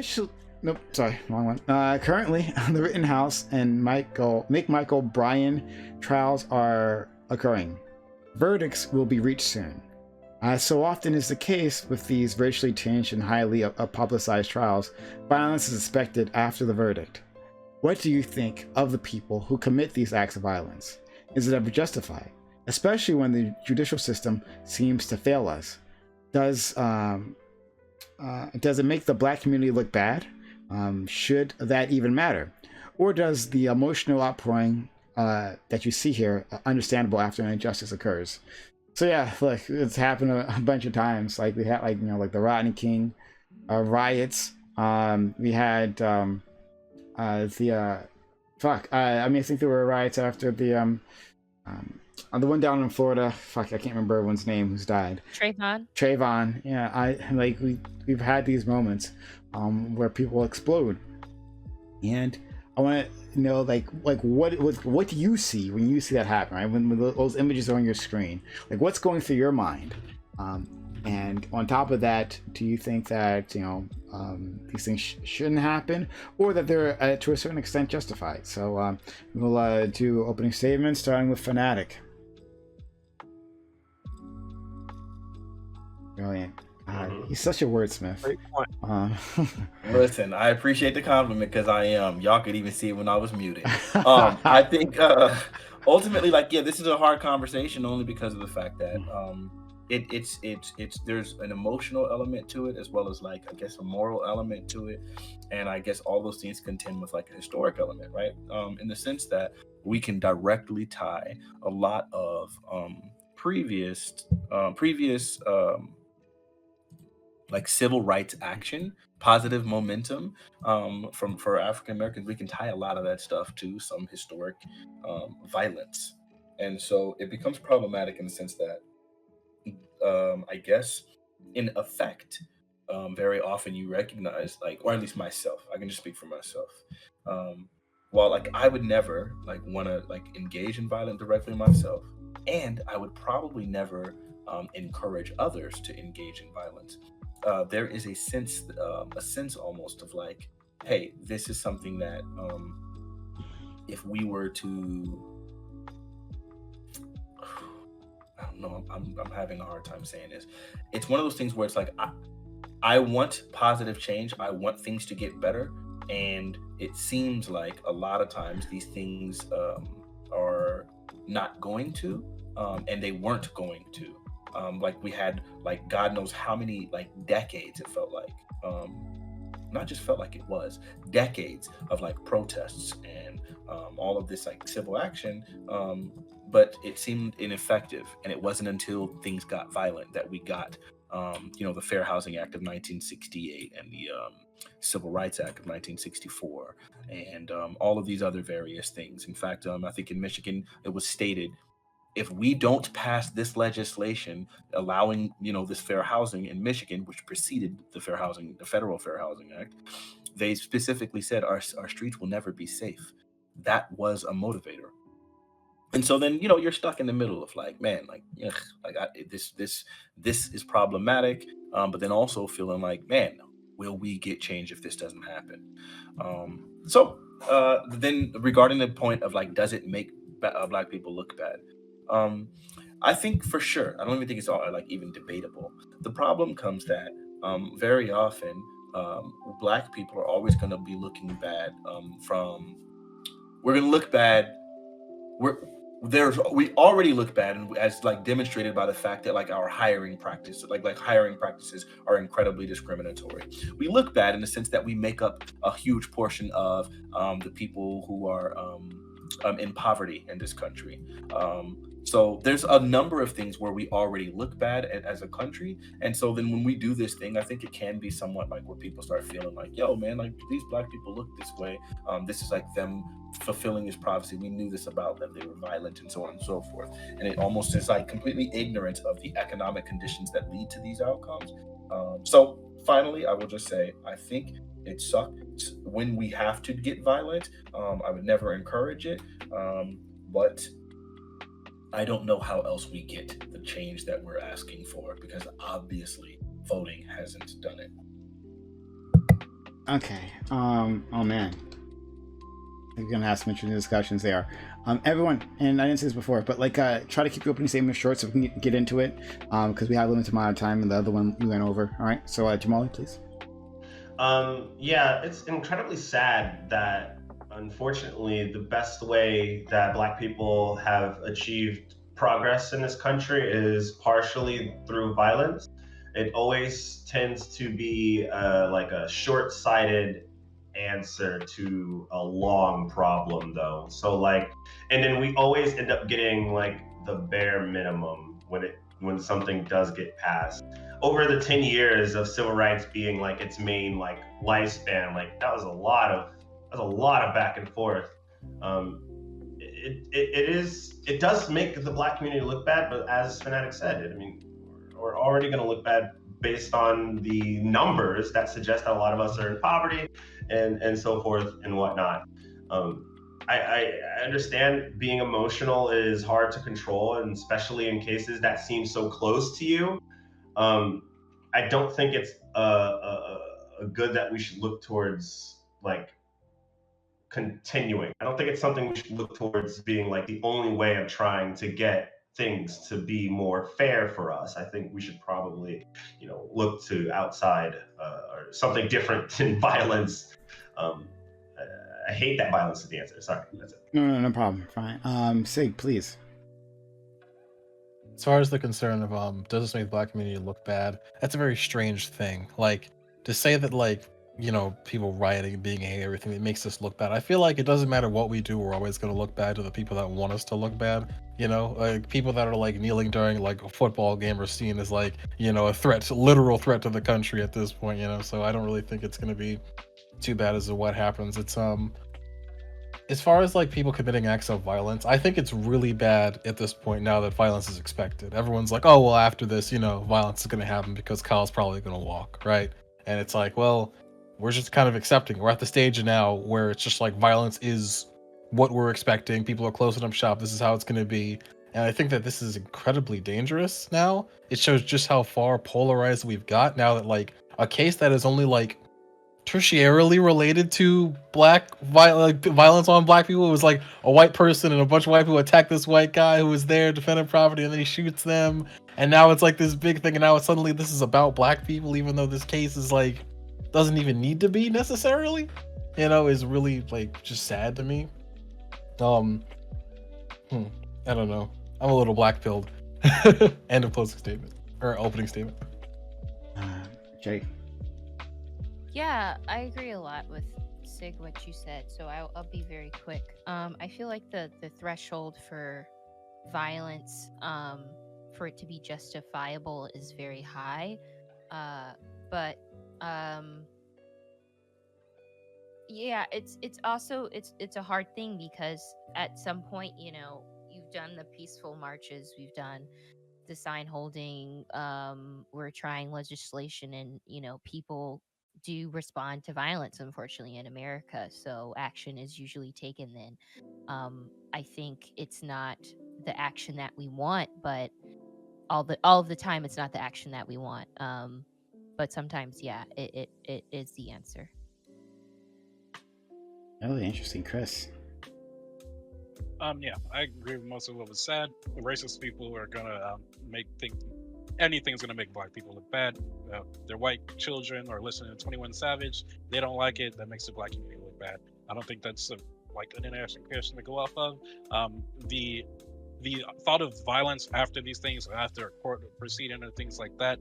official. Nope, sorry, wrong one. Currently, the Rittenhouse and Michael Bryan trials are occurring. Verdicts will be reached soon. As so often is the case with these racially tinged and highly publicized trials, violence is expected after the verdict. What do you think of the people who commit these acts of violence? Is it ever justified? Especially when the judicial system seems to fail us. Does it make the black community look bad? Should that even matter? Or does the emotional outpouring that you see here understandable after an injustice occurs? So yeah, look, it's happened a bunch of times. Like we had, like the Rodney King riots. We had I think there were riots after the one down in Florida. Fuck, I can't remember everyone's name who's died. Trayvon. Yeah, we've had these moments where people explode, and I want to know what do you see when you see that happen, right? When those images are on your screen, like what's going through your mind? And on top of that, do you think that these things shouldn't happen, or that they're to a certain extent justified? So we'll do opening statements, starting with Fanatic. Brilliant. He's such a wordsmith. Great point. Listen, I appreciate the compliment because I am. Y'all could even see it when I was muted. I think ultimately, this is a hard conversation only because of the fact that it's there's an emotional element to it as well as a moral element to it, and I guess all those things contend with a historic element, right? In the sense that we can directly tie a lot of previous civil rights action, positive momentum for African Americans. We can tie a lot of that stuff to some historic violence, and so it becomes problematic in the sense that I guess in effect, very often you recognize, or at least myself, I can just speak for myself. While I would never want to engage in violence directly myself, and I would probably never encourage others to engage in violence. There is a sense almost of hey, this is something that if we were to, I don't know, I'm having a hard time saying this. It's one of those things where it's I want positive change. I want things to get better. And it seems like a lot of times these things are not going to, and they weren't going to. We had God knows how many decades, it felt not just felt like, it was decades of protests and all of this civil action, but it seemed ineffective. And it wasn't until things got violent that we got the Fair Housing Act of 1968 and the Civil Rights Act of 1964 and all of these other various things. In fact, I think in Michigan it was stated, if we don't pass this legislation allowing, this fair housing in Michigan, which preceded the Federal Fair Housing Act, they specifically said our streets will never be safe. That was a motivator. And so then, you're stuck in the middle of this is problematic, but then also feeling man, will we get change if this doesn't happen? Then regarding the point of does it make Black people look bad? I think for sure. I don't even think it's all even debatable. The problem comes that very often Black people are always going to be looking bad. We're going to look bad. We already look bad, and as demonstrated by the fact that our hiring practice, hiring practices are incredibly discriminatory. We look bad in the sense that we make up a huge portion of the people who are in poverty in this country. So there's a number of things where we already look bad as a country. And so then when we do this thing, I think it can be somewhat where people start feeling yo, man, these Black people look this way. This is them fulfilling this prophecy. We knew this about them. They were violent and so on and so forth. And it almost is completely ignorant of the economic conditions that lead to these outcomes. So finally, I will just say, I think it sucks when we have to get violent. I would never encourage it. But I don't know how else we get the change that we're asking for, because obviously voting hasn't done it. Okay. Oh man. We're gonna have some interesting discussions there. Everyone, and I didn't say this before, but like, try to keep your opening statement short so we can get into it, because we have a limited amount of time, and the other one we went over. All right. So, Jamali, please. Yeah, it's incredibly sad that, unfortunately, the best way that Black people have achieved progress in this country is partially through violence. It always tends to be like a short-sighted answer to a long problem, though. So like, and then we always end up getting like the bare minimum when something does get passed. Over the 10 years of civil rights being like its main like lifespan, like that was a lot of back and forth. It does make the Black community look bad, but as Fanatic said, I mean, we're already going to look bad based on the numbers that suggest that a lot of us are in poverty and so forth and whatnot. I understand being emotional is hard to control, and especially in cases that seem so close to you. I don't think it's a good that we should look towards like continuing. I don't think it's something we should look towards being like the only way of trying to get things to be more fair for us. I think we should probably, look to outside or something different than violence. I hate that violence is the answer. Sorry, that's it. No problem. Fine. Sig, please. As far as the concern of does this make the Black community look bad? That's a very strange thing. Like, to say that like, people rioting and being angry, everything that makes us look bad. I feel like it doesn't matter what we do, we're always going to look bad to the people that want us to look bad. Like people that are like kneeling during like a football game are seen as like, a threat, literal threat to the country at this point. So I don't really think it's going to be too bad as to what happens. It's as far as like people committing acts of violence, I think it's really bad at this point now that violence is expected. Everyone's like, oh well, after this, violence is going to happen because Kyle's probably going to walk, right? And it's like, well, we're just kind of accepting. We're at the stage now where it's just like violence is what we're expecting. People are closing up shop. This is how it's going to be. And I think that this is incredibly dangerous now. It shows just how far polarized we've got now that like a case that is only like tertiarily related to violence on Black people. It was like a white person and a bunch of white people attacked this white guy who was there defending property, and then he shoots them. And now it's like this big thing, and now it's suddenly this is about Black people, even though this case is like doesn't even need to be necessarily, is really like just sad to me. I don't know. I'm a little black-pilled. End of closing statement or opening statement. Jake. Yeah, I agree a lot with Sig what you said, so I'll be very quick. I feel like the threshold for violence, for it to be justifiable, is very high. But yeah, it's also it's a hard thing because at some point, you've done the peaceful marches, we've done the sign holding, we're trying legislation, and people do respond to violence, unfortunately, in America, so action is usually taken then. I think it's not the action that we want, but all of the time it's not the action that we want. But sometimes, yeah, it is the answer. Really interesting, Chris. Yeah, I agree with most of what was said. The racist people are gonna make anything's gonna make Black people look bad. Their white children are listening to 21 Savage. They don't like it. That makes the Black community look bad. I don't think that's like an international question to go off of. The thought of violence after these things, after a court proceeding or things like that,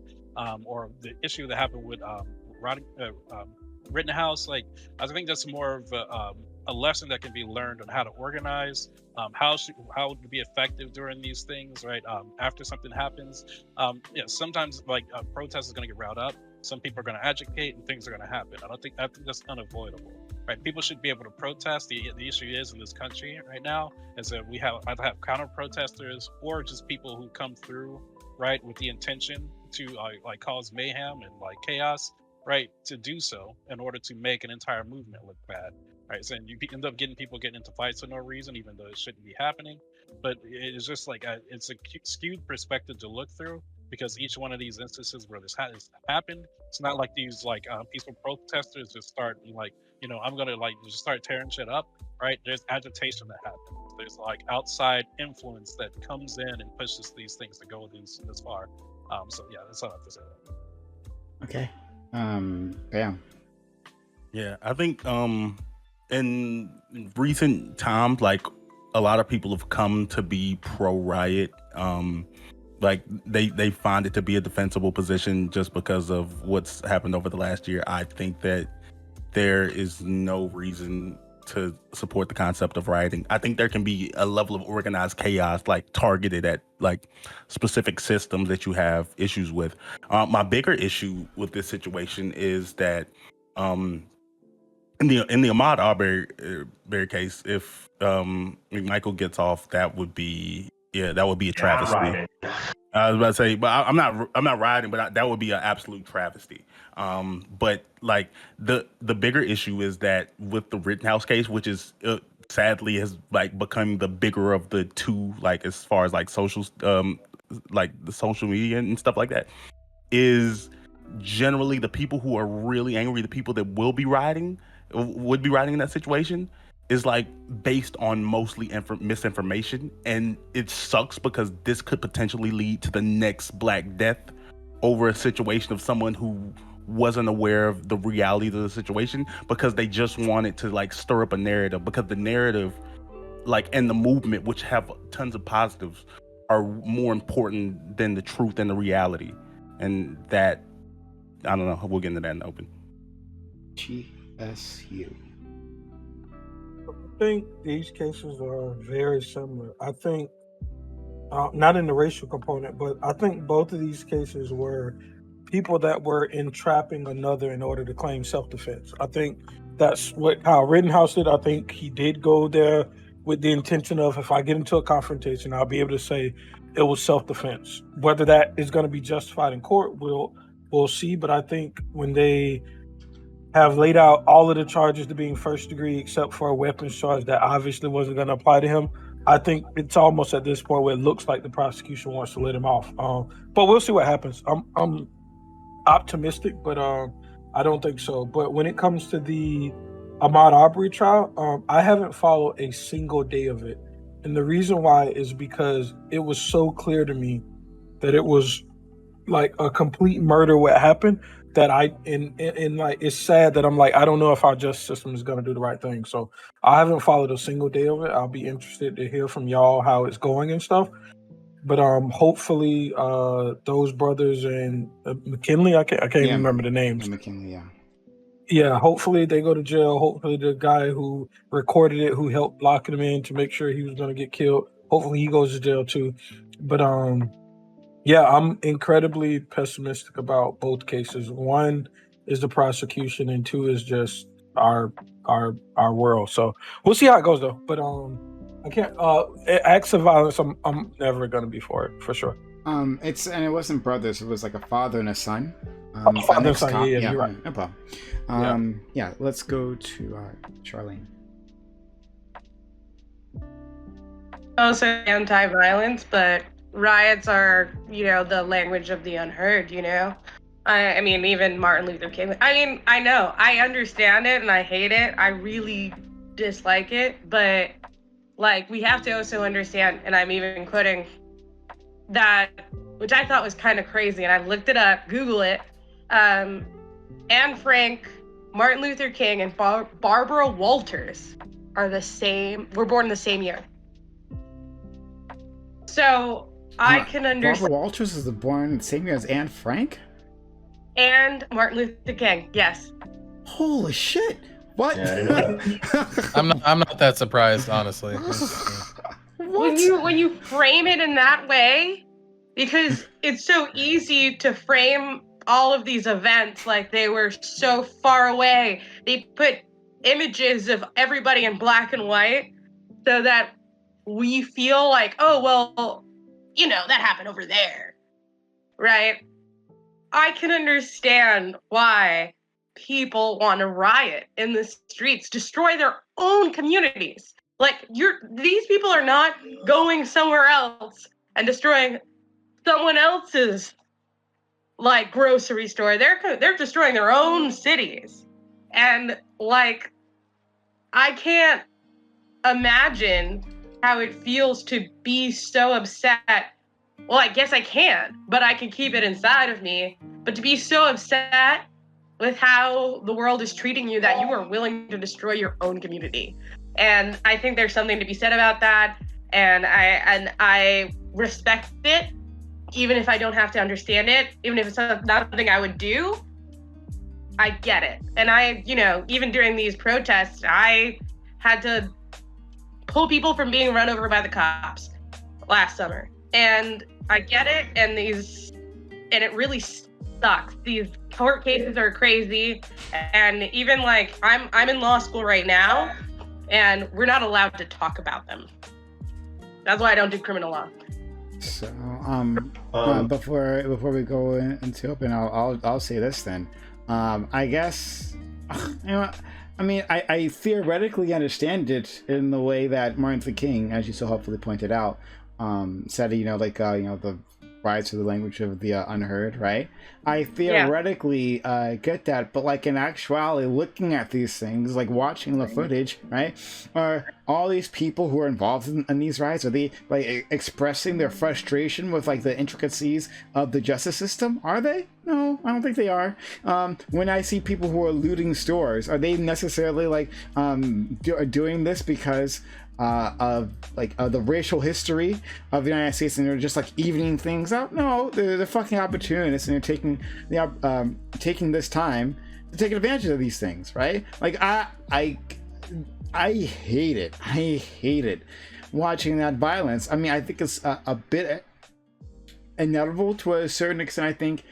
or the issue that happened with Rittenhouse, like I think that's more of a lesson that can be learned on how to organize, how to be effective during these things, right? After something happens, sometimes like a protest is going to get riled up. Some people are going to agitate, and things are going to happen. I think that's unavoidable, right? People should be able to protest. The issue is in this country right now is that we either have counter protesters or just people who come through, right, with the intention to like cause mayhem and like chaos, right, to do so in order to make an entire movement look bad. Right, so you end up getting people getting into fights for no reason, even though it shouldn't be happening. But it's just like it's a skewed perspective to look through. because each one of these instances where this has happened, it's not like these like peaceful protesters just start like, I'm gonna like just start tearing shit up, right? There's agitation that happens. There's like outside influence that comes in and pushes these things to go this far. So yeah, that's all I have to say. Okay. Bam. Yeah, I think in recent times, like a lot of people have come to be pro riot. Like they find it to be a defensible position just because of what's happened over the last year. I think that there is no reason to support the concept of rioting. I think there can be a level of organized chaos, like targeted at like specific systems that you have issues with. My bigger issue with this situation is that in the Ahmaud Arbery case, if Michael gets off, that would be a travesty. Right. I was about to say, but I'm not riding, but that would be an absolute travesty. But like the bigger issue is that with the Rittenhouse case, which is sadly has like become the bigger of the two, like as far as like social, like the social media and stuff like that, is generally the people who are really angry, the people that would be riding in that situation, is like based on mostly misinformation, and it sucks because this could potentially lead to the next Black Death over a situation of someone who wasn't aware of the reality of the situation because they just wanted to like stir up a narrative, because the narrative like and the movement, which have tons of positives, are more important than the truth and the reality. And that, I don't know, we'll get into that in the open. GSU. I think these cases are very similar. I think, not in the racial component, but I think both of these cases were people that were entrapping another in order to claim self-defense. I think that's what Kyle Rittenhouse did. I think he did go there with the intention of, if I get into a confrontation, I'll be able to say it was self-defense. Whether that is going to be justified in court, we'll see. But I think when they have laid out all of the charges to being first degree, except for a weapons charge that obviously wasn't going to apply to him, I think it's almost at this point where it looks like the prosecution wants to let him off. But we'll see what happens. I'm optimistic, but I don't think so. But when it comes to the Ahmaud Arbery trial, I haven't followed a single day of it. And the reason why is because it was so clear to me that it was like a complete murder what happened, that and like it's sad that I'm like, I don't know if our justice system is going to do the right thing. So I haven't followed a single day of it. I'll be interested to hear from y'all how it's going and stuff. But hopefully those brothers and McKinley, I can't remember the names. Yeah, McKinley, yeah. Yeah, hopefully they go to jail. Hopefully the guy who recorded it, who helped lock him in to make sure he was going to get killed, hopefully he goes to jail too. But yeah, I'm incredibly pessimistic about both cases. One is the prosecution, and two is just our world. So we'll see how it goes though. But I can't acts of violence. I'm never gonna be for it, for sure. It wasn't brothers. It was like a father and a son. Father and son. Yeah, you're right. No problem. Yeah, let's go to Charlene. Also anti-violence, but riots are, the language of the unheard. I mean, even Martin Luther King. I mean, I know, I understand it, and I hate it. I really dislike it, but like, we have to also understand, and I'm even quoting that, which I thought was kind of crazy, and I looked it up, Google it. Anne Frank, Martin Luther King, and Barbara Walters are were born the same year. So I can understand. Barbara Walters was born the same year as Anne Frank? And Martin Luther King, yes. Holy shit! What? Yeah, I'm not that surprised, honestly. When you frame it in that way, because it's so easy to frame all of these events like they were so far away. They put images of everybody in black and white so that we feel like, oh, well, that happened over there, right? I can understand why people want to riot in the streets, destroy their own communities. Like, these people are not going somewhere else and destroying someone else's like grocery store. They're destroying their own cities. And like I can't imagine how it feels to be so upset. Well, I guess I can, but I can keep it inside of me. But to be so upset with how the world is treating you that you are willing to destroy your own community. And I think there's something to be said about that. And I respect it, even if I don't have to understand it, even if it's not something I would do. I get it. And I, even during these protests, I had to pull people from being run over by the cops last summer. And I get it. And it really sucks. These court cases are crazy. And even like, I'm in law school right now, and we're not allowed to talk about them. That's why I don't do criminal law. So, before we go into open, I'll say this then. I guess, I theoretically understand it in the way that Martin Luther King, as you so helpfully pointed out, said, the riots are the language of the unheard, right? I theoretically get that, but like in actuality, looking at these things, like watching the footage, right? Are all these people who are involved in these riots, are they like expressing their frustration with like the intricacies of the justice system? Are they? No, I don't think they are. When I see people who are looting stores, are they necessarily like doing this because of the racial history of the United States, and they're just like evening things out? No, they're fucking opportunists, and they're taking this time to take advantage of these things, right? Like I hate it. I hate it watching that violence. I mean, I think it's a bit inevitable to a certain extent. I think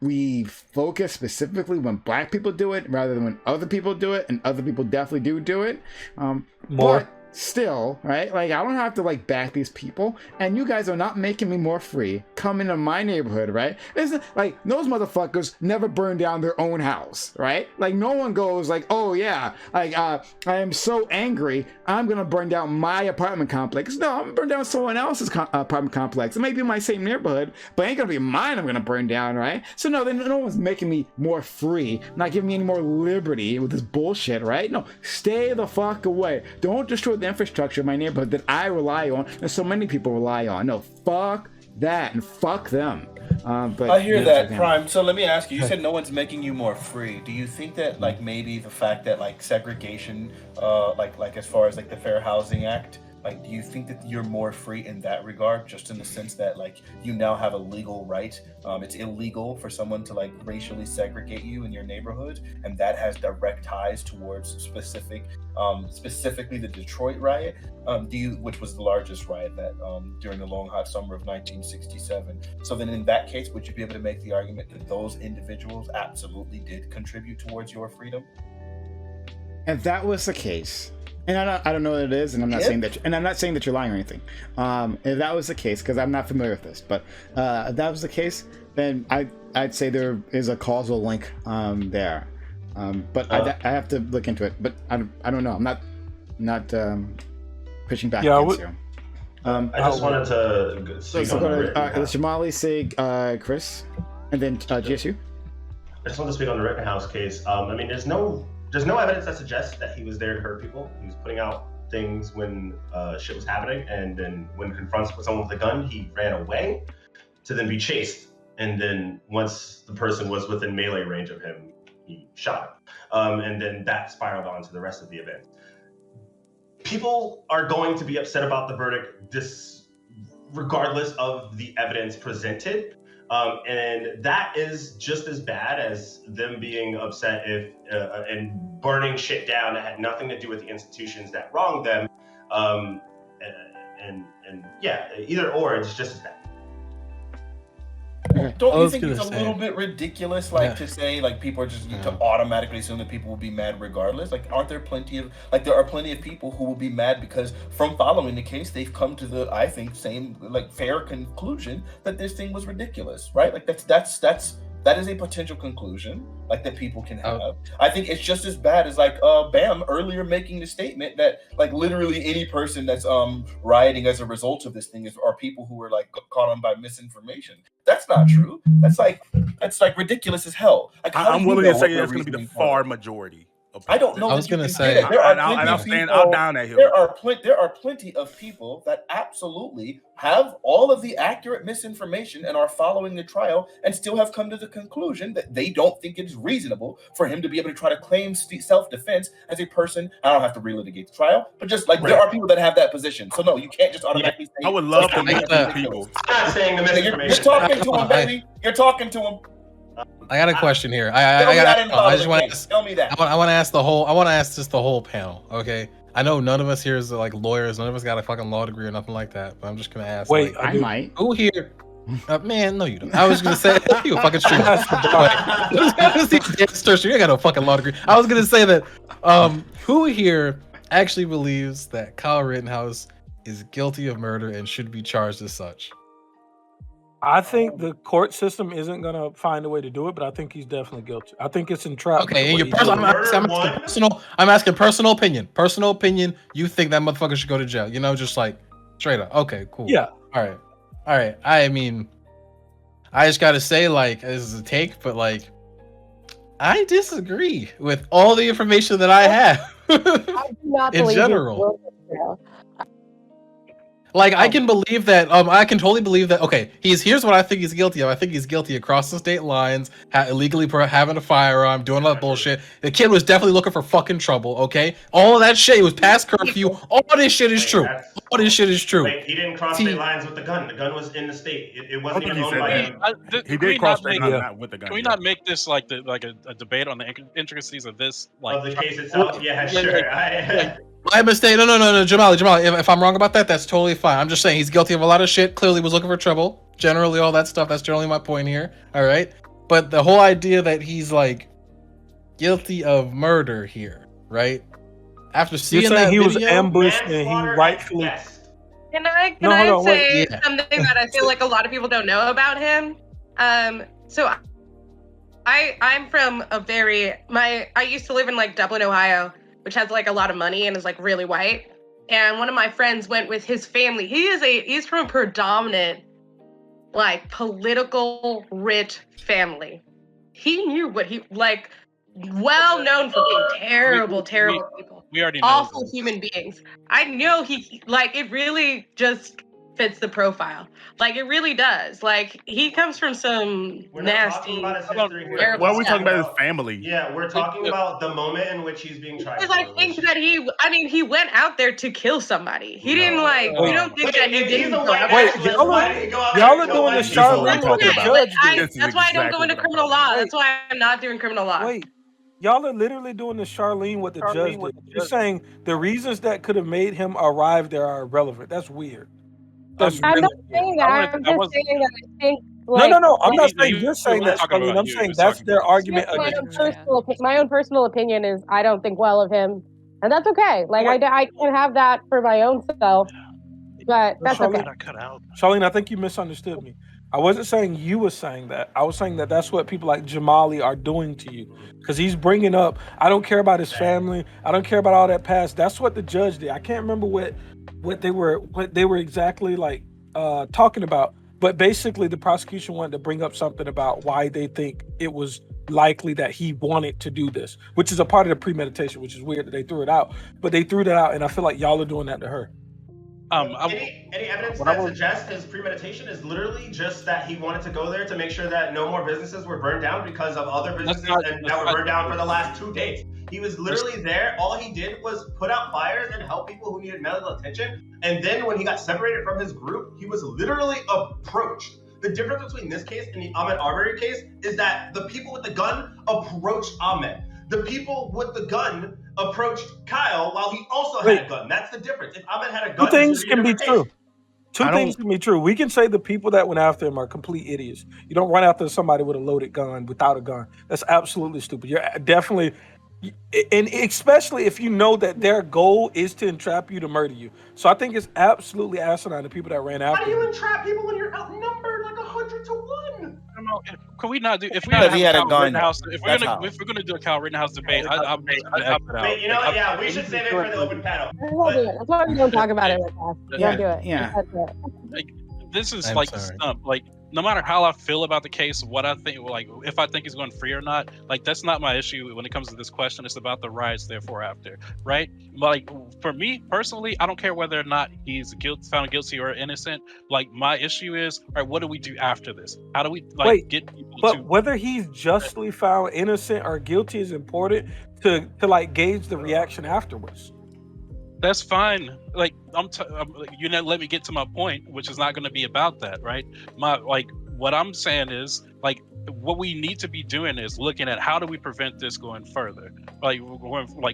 we focus specifically when Black people do it rather than when other people do it, and other people definitely do it. More. But still, right? Like, I don't have to like back these people, and you guys are not making me more free. Come into my neighborhood, right? Isn't like those motherfuckers never burn down their own house, right? Like, no one goes like, oh yeah, like I am so angry, I'm gonna burn down my apartment complex. No, I'm gonna burn down someone else's apartment complex. It may be my same neighborhood, but it ain't gonna be mine. I'm gonna burn down, right? So no one's making me more free, not giving me any more liberty with this bullshit, right? No, stay the fuck away. Don't destroy the infrastructure of my neighborhood that I rely on, and so many people rely on. No, fuck that, and fuck them. But I hear that, Prime. So let me ask you, you said no one's making you more free. Do you think that like maybe the fact that like segregation, like as far as like the Fair Housing Act, like do you think that you're more free in that regard, just in the sense that like you now have a legal right? It's illegal for someone to like racially segregate you in your neighborhood, and that has direct ties towards specifically the Detroit riot, which was the largest riot that during the long hot summer of 1967. So then in that case, would you be able to make the argument that those individuals absolutely did contribute towards your freedom? If that was the case, and I don't know what it is, and I'm not saying that, and I'm not saying that you're lying or anything. If that was the case, because I'm not familiar with this, but if that was the case, then I'd say there is a causal link there. But I have to look into it. But I don't know. I'm not pushing back against you. I just wanted to speak on the Rittenhouse. Jamali, say Chris, and then GSU. I just want to speak on the Rittenhouse case. I mean, there's no evidence that suggests that he was there to hurt people. He was putting out things when shit was happening, and then when confronted with someone with a gun, he ran away to then be chased. And then once the person was within melee range of him, he shot him. And then that spiraled on to the rest of the event. People are going to be upset about the verdict regardless of the evidence presented. And that is just as bad as them being upset and burning shit down that had nothing to do with the institutions that wronged them. And yeah, either or, it's just as bad. Don't you think it's a little bit ridiculous, to say like people are just to automatically assume that people will be mad regardless? Like, aren't there there are plenty of people who will be mad because from following the case, they've come to the, I think, same like fair conclusion that this thing was ridiculous, right? Like that's That is a potential conclusion, like, that people can have. I think it's just as bad as, like, Bam earlier making the statement that, like, literally any person that's rioting as a result of this thing are people who were, like, caught on by misinformation. That's not true. That's like ridiculous as hell. Like, I'm willing to say it's going to be the far majority. I don't know. I was going to say, I'll down that hill. There are plenty of people that absolutely have all of the accurate misinformation and are following the trial and still have come to the conclusion that they don't think it is reasonable for him to be able to try to claim self-defense as a person. I don't have to relitigate the trial, but just like there are people that have that position. So no, you can't just automatically say. I would love to meet these people. I'm not saying the misinformation. You're talking to him, baby. You're talking to him. I got a question here. I just want to tell me that. I want to ask the whole. I want to ask just the whole panel. Okay. I know none of us here is like lawyers. None of us got a fucking law degree or nothing like that. But I'm just gonna ask. Wait, like, I might. Who here? Man, no, you don't. I was gonna say you a fucking streamer. You ain't got no fucking law degree. I was gonna say that. Who here actually believes that Kyle Rittenhouse is guilty of murder and should be charged as such? I think the court system isn't gonna find a way to do it, but I think he's definitely guilty. I think it's entrapment. Okay, and your I'm asking personal opinion. Personal opinion. You think that motherfucker should go to jail? You know, just like straight up. Okay, cool. Yeah. All right. I mean, I just gotta say, like, this is a take, but like, I disagree with all the information that I have. I do not in general. Like, I can believe that. I can totally believe that. Okay, here's what I think he's guilty of. I think he's guilty of crossing state lines, illegally having a firearm, doing all that bullshit. The kid was definitely looking for fucking trouble. Okay, all of that shit. It was past curfew. All this shit is true. All this shit is true. Wait, he didn't cross state lines with the gun. The gun was in the state. It wasn't even owned by him. He did cross state lines with the gun. Can we not make this like a debate on the intricacies of this? Like, of the case itself? Yeah, sure. My mistake. No, Jamali. If I'm wrong about that, that's totally fine. I'm just saying he's guilty of a lot of shit. Clearly was looking for trouble. Generally, all that stuff. That's generally my point here. All right. But the whole idea that he's like guilty of murder here, right? After seeing that he video, was ambushed and he rightfully. Can I say something that I feel like a lot of people don't know about him? So I'm from I used to live in like Dublin, Ohio, which has like a lot of money and is like really white. And one of my friends went with his family. He's from a predominant, like, political rich family. He knew what he like, well known for being terrible people. We already know awful human beings. I know he like it really just fits the profile. Like, it really does. Like, he comes from some nasty. What are we talking about? His family. Yeah, we're talking about the moment in which he's being tried. Because I think that he went out there to kill somebody. He didn't like. We don't think that he didn't. Wait, y'all are doing the Charlene with the judge. That's why I don't go into criminal law. That's why I'm not doing criminal law. Wait. Y'all are literally doing the Charlene with the judge did. You're saying the reasons that could have made him arrive there are irrelevant. That's weird. I'm not saying that. I'm just saying that I think. Like, no. I'm not saying you're saying that, Charlene. I'm saying that's their argument. My own personal opinion is I don't think well of him, and that's okay. Like, I can have that for my own self, but that's Charlene, okay. Charlene, I think you misunderstood me. I wasn't saying you were saying that. I was saying that that's what people like Jamali are doing to you, because he's bringing up, I don't care about his family. I don't care about all that past. That's what the judge did. I can't remember what they were exactly like talking about, but basically the prosecution wanted to bring up something about why they think it was likely that he wanted to do this, which is a part of the premeditation, which is weird that they threw it out, but they threw that out, and I feel like y'all are doing that to her. Any evidence that suggests his premeditation is literally just that he wanted to go there to make sure that no more businesses were burned down because of other businesses that were burned down for the last 2 days. He was literally there. All he did was put out fires and help people who needed medical attention. And then when he got separated from his group, he was literally approached. The difference between this case and the Ahmaud Arbery case is that the people with the gun approached Ahmed. The people with the gun approached Kyle while he also had a gun. That's the difference. If Ahmed had a gun, Two things can be true. Two things can be true. We can say the people that went after him are complete idiots. You don't run after somebody with a loaded gun without a gun. That's absolutely stupid. You're definitely, and especially if you know that their goal is to entrap you to murder you. So I think it's absolutely asinine the people that ran after him. How do you entrap people when you're outnumbered like 100 to 1? No, can we not do? If we Because have he a had a Kyle gun. Rittenhouse, if That's we're gonna do a Kyle Rittenhouse debate, I'm just gonna exit out. Wait, you know, Like, yeah, we should save it for the open panel. We won't do it. That's why we don't talk about it like that. We don't do it. Yeah. That's it. like, this is I'm like the sorry. stump. Like, no matter how I feel about the case, what I think, like if I think he's going free or not, like that's not my issue when it comes to this question. It's about the riots, therefore after, right? Like for me personally, I don't care whether or not he's found guilty or innocent. Like my issue is, all right, what do we do after this? How do we get people but to? whether he's justly found innocent or guilty is important to like gauge the reaction afterwards. That's fine. Like let me get to my point, which is not going to be about that, right? What I'm saying is like what we need to be doing is looking at how do we prevent this going further, like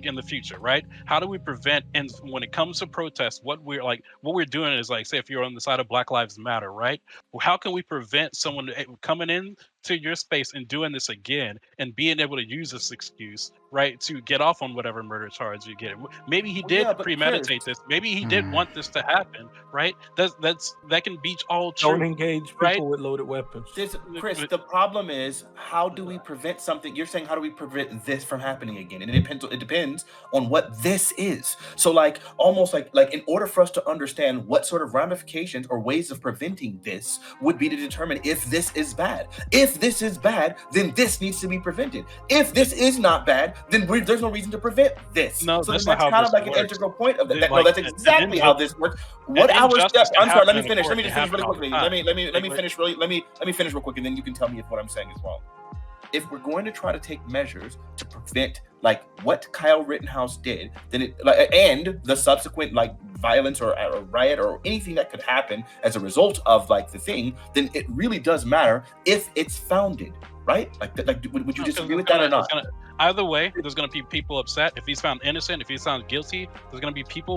in the future, right? How do we prevent? And when it comes to protests, what we're doing is like, say if you're on the side of Black Lives Matter, right? Well, how can we prevent someone coming in to your space and doing this again and being able to use this excuse, right, to get off on whatever murder charge you get? Maybe he did premeditate this. Maybe he did want this to happen, right? That can be all true. Don't engage people right? with loaded weapons. Chris, the problem is, how do we prevent something? You're saying, how do we prevent this from happening again? And it depends on what this is. So like almost like in order for us to understand what sort of ramifications or ways of preventing this would be to determine if this is bad. If this is bad, then this needs to be prevented. If this is not bad, then there's no reason to prevent this. No, so that's that's not how kind this of like works. an integral point of that. Like, No, that's exactly how this works. What our steps? I'm sorry. Let me finish. Let me just finish really quickly. Let me finish really. Let me finish real quick, and then you can tell me if what I'm saying is wrong. If we're going to try to take measures to prevent like what Kyle Rittenhouse did, then and the subsequent like violence or riot or anything that could happen as a result of like the thing, then it really does matter if it's founded, right? Would you disagree with that or not? Either way, there's going to be people upset. If he's found innocent, if he's found guilty, there's going to be people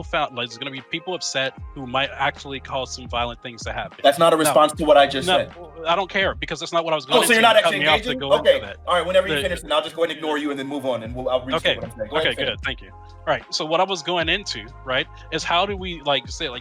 upset who might actually cause some violent things to happen. That's not a response to what I just said. I don't care because that's not what I was going to so you're not actually engaging? engaging? Okay. All right. Whenever you finish, then I'll just go ahead and ignore you and then move on, and I'll restate what I'm saying. Okay, good. Thank you. All right. So what I was going into, right, is how do we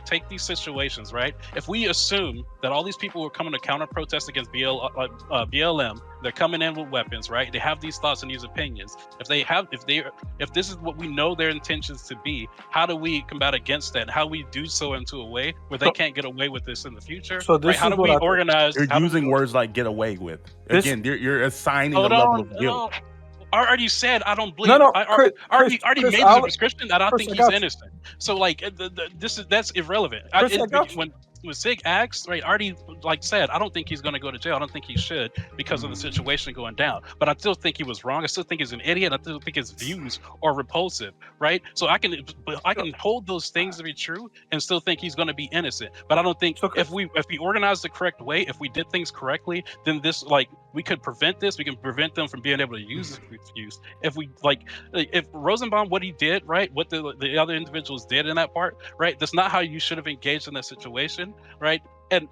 take these situations, right? If we assume that all these people who are coming to counter protest against BLM, they're coming in with weapons, right? They have these thoughts and these opinions. If this is what we know their intentions to be, how do we combat against that? How do we do so into a way where they can't get away with this in the future? So this How do we organize? You're using words like "get away with." Again, you're assigning a level of guilt. I already said I don't believe. No, I Chris, already made the description that I Chris, think I he's got you. innocent. So like that's irrelevant. Chris, I got you. When Sig asked, right, I already said I don't think he's going to go to jail. I don't think he should because of the situation going down. But I still think he was wrong. I still think he's an idiot. I still think his views are repulsive, right? So I can hold those things to be true and still think he's going to be innocent. But I don't think if we organize the correct way, if we did things correctly, then this we could prevent this. We can prevent them from being able to use this excuse. If we if Rosenbaum, what he did, right, what the other individuals did in that part, right, that's not how you should have engaged in that situation. Right, and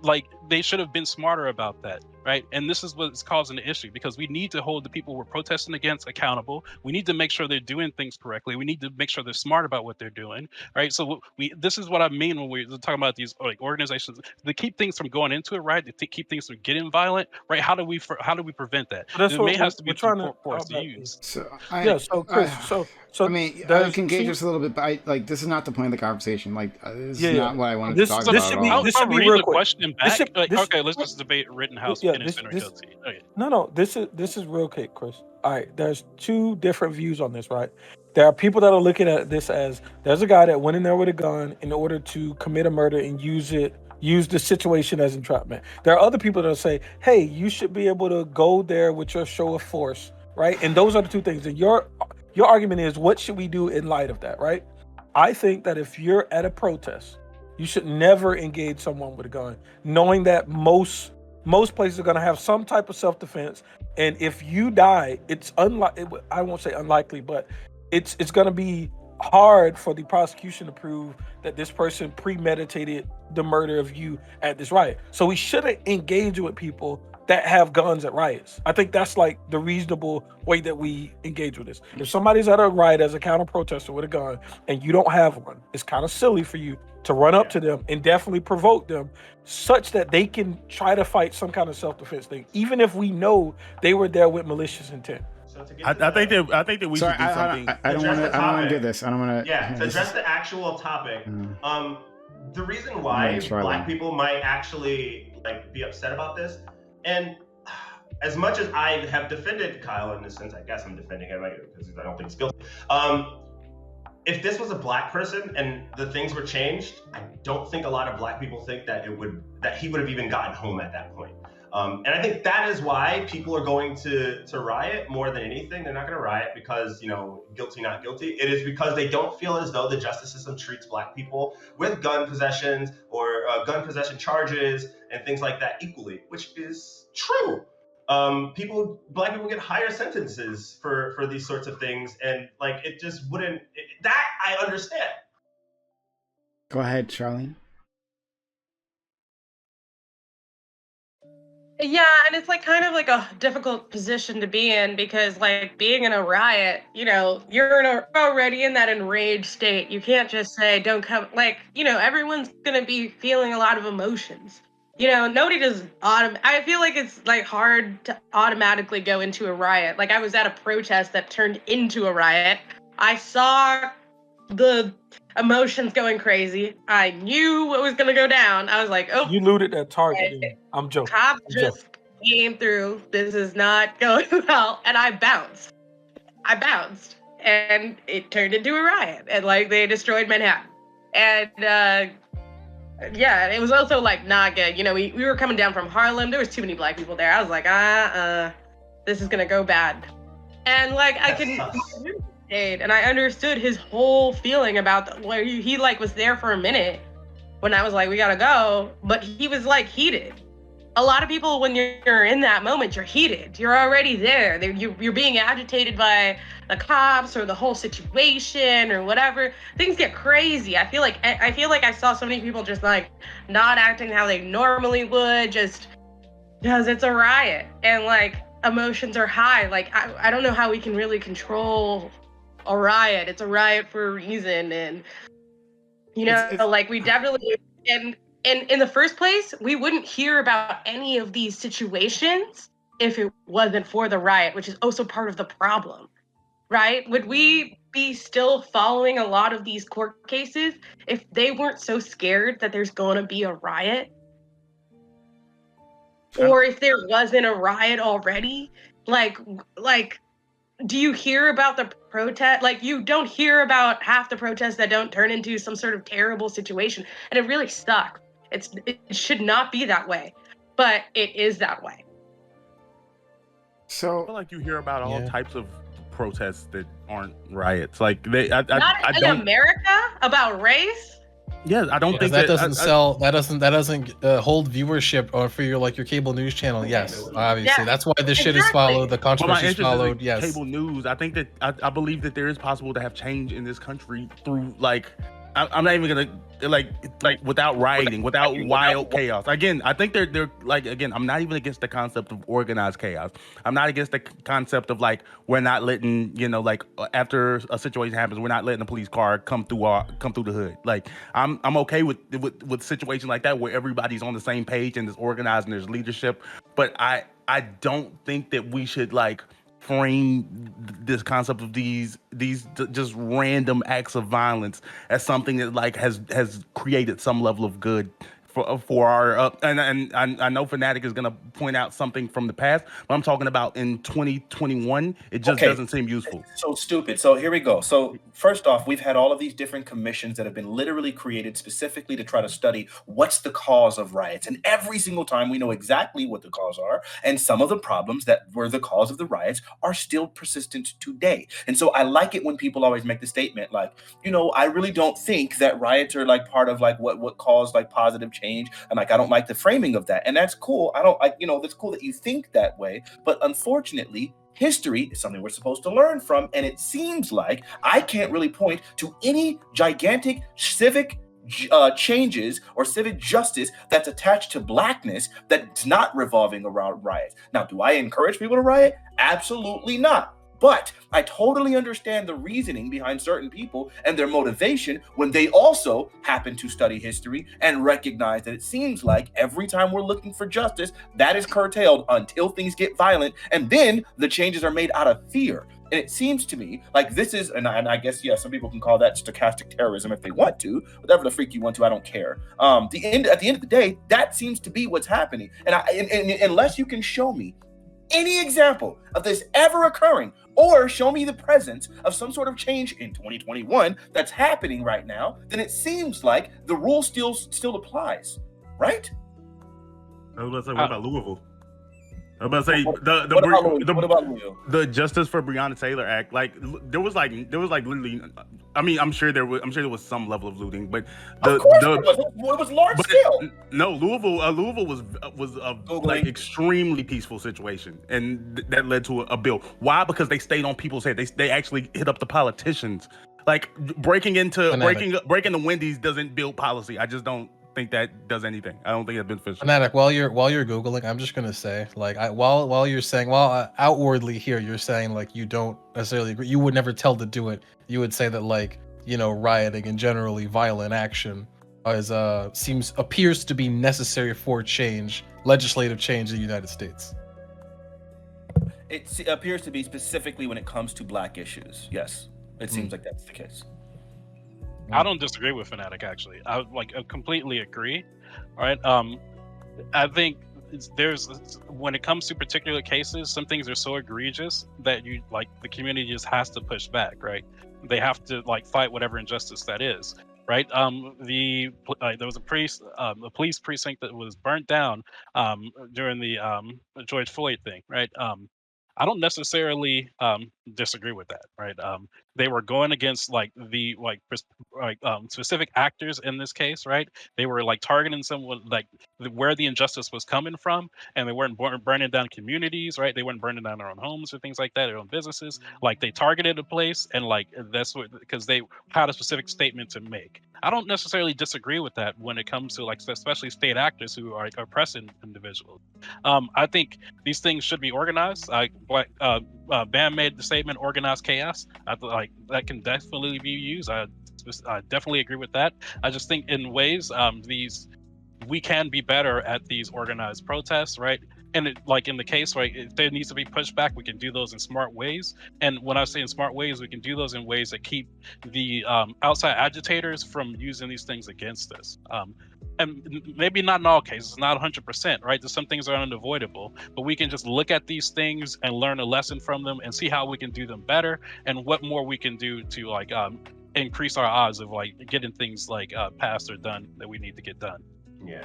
they should have been smarter about that, right? And this is what's causing the issue because we need to hold the people we're protesting against accountable. We need to make sure they're doing things correctly. We need to make sure they're smart about what they're doing, right? So this is what I mean when we're talking about these organizations. They keep things from going into it, right? They keep things from getting violent, right? How do we prevent that? That's what has to be trying to use. So Chris, I mean, I can engage this a little bit, but this is not the point of the conversation. This is not what I wanted to talk about. This should be real quick. Question back. Okay, let's just debate Rittenhouse innocent or guilty. Okay. No, this is real quick, Chris. All right, there's two different views on this, right? There are people that are looking at this as there's a guy that went in there with a gun in order to commit a murder and use the situation as entrapment. There are other people that say, hey, you should be able to go there with your show of force, right? And those are the two things. And your argument is, what should we do in light of that, right? I think that if you're at a protest, you should never engage someone with a gun, knowing that most places are going to have some type of self-defense. And if you die, it's I won't say unlikely, but it's going to be hard for the prosecution to prove that this person premeditated the murder of you at this riot. So we shouldn't engage with people that have guns at riots. I think that's like the reasonable way that we engage with this. If somebody's at a riot as a counter protester with a gun and you don't have one, it's kind of silly for you to run up to them and definitely provoke them such that they can try to fight some kind of self-defense thing, even if we know they were there with malicious intent. I think that we should do something. I don't want to do this. I don't want to. Yeah, to address the actual topic. The reason why Black people might actually like be upset about this, and as much as I have defended Kyle in this sense, I guess I'm defending him because I don't think he's guilty. If this was a Black person and the things were changed, I don't think a lot of Black people think that he would have even gotten home at that point. And I think that is why people are going to riot more than anything. They're not going to riot because, guilty, not guilty. It is because they don't feel as though the justice system treats Black people with gun possessions or gun possession charges and things like that equally, which is true. Black people get higher sentences for these sorts of things. And like, it just wouldn't, that I understand. Go ahead, Charlene. Yeah, and it's like kind of like a difficult position to be in because like being in a riot, you're already in that enraged state. You can't just say don't come, everyone's gonna be feeling a lot of emotions. Nobody does I feel like it's like hard to automatically go into a riot. Like I was at a protest that turned into a riot. I saw the emotions going crazy. I knew what was gonna go down. I was like, oh, you looted that Target. I'm joking. Cops just came through. This is not going well. And I bounced. And it turned into a riot. And like they destroyed Manhattan. And it was also like not good. We were coming down from Harlem. There was too many Black people there. I was like, this is gonna go bad. And like I couldn't and I understood his whole feeling about where he like was there for a minute when I was like, we gotta go, but he was like heated. A lot of people, when you're in that moment, you're heated. You're already there. You're being agitated by the cops or the whole situation or whatever. Things get crazy. I feel like I saw so many people just like not acting how they normally would, just because it's a riot and like emotions are high. Like I don't know how we can really control a riot. It's a riot for a reason, and like we definitely and in the first place, we wouldn't hear about any of these situations if it wasn't for the riot, which is also part of the problem, right? Would we be still following a lot of these court cases if they weren't so scared that there's going to be a riot? Or if there wasn't a riot already? Like do you hear about the protest? Like, you don't hear about half the protests that don't turn into some sort of terrible situation. And it really sucks. It should not be that way, but it is that way. So I feel like you hear about all types of protests that aren't riots. Like in America about race. Yeah, I don't think that doesn't sell. That doesn't hold viewership or for your cable news channel. Yes, obviously that's why this shit is followed. The controversy is followed. Yes, cable news. I think that I believe that there is possible to have change in this country through I'm not even gonna like without rioting, without wild chaos. Again, I think they're I'm not even against the concept of organized chaos. I'm not against the concept of we're not letting after a situation happens, we're not letting the police car come through the hood. I'm okay with situations like that where everybody's on the same page and is organized and there's leadership. But I don't think that we should frame this concept of these just random acts of violence as something that has created some level of good for our and I know Fanatic is gonna point out something from the past, but I'm talking about in 2021. It just doesn't seem useful. So stupid. So here we go. So first off, we've had all of these different commissions that have been literally created specifically to try to study what's the cause of riots, and every single time we know exactly what the cause are, and some of the problems that were the cause of the riots are still persistent today. And so I like it when people always make the statement I really don't think that riots are part of what caused positive change. And I don't like the framing of that. And that's cool. That's cool that you think that way. But unfortunately, history is something we're supposed to learn from. And it seems like I can't really point to any gigantic civic changes or civic justice that's attached to blackness that's not revolving around riots. Now, do I encourage people to riot? Absolutely not. But I totally understand the reasoning behind certain people and their motivation when they also happen to study history and recognize that it seems like every time we're looking for justice, that is curtailed until things get violent, and then the changes are made out of fear. And it seems to me like this is, and I guess, yeah, some people can call that stochastic terrorism if they want to, whatever the freak you want to, I don't care. At the end of the day, that seems to be what's happening. And unless you can show me any example of this ever occurring, or show me the presence of some sort of change in 2021 that's happening right now, then it seems like the rule still applies, right? I was about to say, what about Louisville? I was about to say what about Louisville? The Justice for Breonna Taylor Act. Like there was literally. I mean, I'm sure there was some level of looting, but of course it was large scale. No, Louisville was a like extremely peaceful situation, and that led to a bill. Why? Because they stayed on people's head. They actually hit up the politicians. Like breaking the Wendy's doesn't build policy. I just don't think that does anything. I don't think it's beneficial. Fanatic, while you're Googling, I'm just gonna say, like, while you're saying, outwardly here you're saying like you don't necessarily agree, you would never tell to do it. You would say that, like, you know, rioting and generally violent action appears to be necessary for legislative change in the United States. It appears to be specifically when it comes to black issues. Yes, it seems like that's the case. I don't disagree with Fanatic, actually. I completely agree. All right. I think when it comes to particular cases, some things are so egregious that the community just has to push back, right? They have to fight whatever injustice that is, right? There was a police precinct that was burnt down during the George Floyd thing, right? I don't necessarily disagree with that, right? They were going against specific actors in this case, right? They were targeting someone where the injustice was coming from, and they weren't burning down communities, right? They weren't burning down their own homes or things like that, their own businesses. They targeted a place, and that's what, because they had a specific statement to make. I don't necessarily disagree with that when it comes to especially state actors who are oppressing individuals. I think these things should be organized. Bam made the statement, organized chaos. That can definitely be used. I definitely agree with that. I just think in ways we can be better at these organized protests, right? And in the case, right, if there needs to be pushback, we can do those in smart ways. And when I say in smart ways, we can do those in ways that keep the outside agitators from using these things against us. And maybe not in all cases, not 100%, right? There's some things that are unavoidable, but we can just look at these things and learn a lesson from them and see how we can do them better and what more we can do to increase our odds of getting things passed or done that we need to get done. Yeah.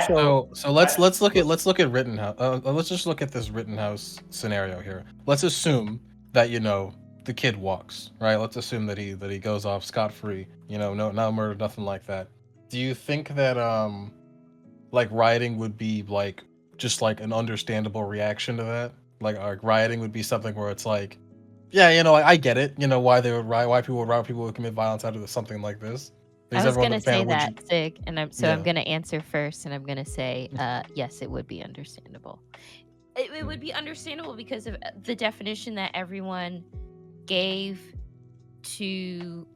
So let's look at Rittenhouse. Let's just look at this Rittenhouse scenario here. Let's assume that the kid walks, right? Let's assume that he goes off scot-free. No murder, nothing like that. Do you think that rioting would be just an understandable reaction to that? Rioting would be something where it's I get it. Why they would riot, why people would commit violence out of something like this. I was going to say that, Sig, and I'm going to answer first, and I'm going to say, yes, it would be understandable. It would be understandable because of the definition that everyone gave to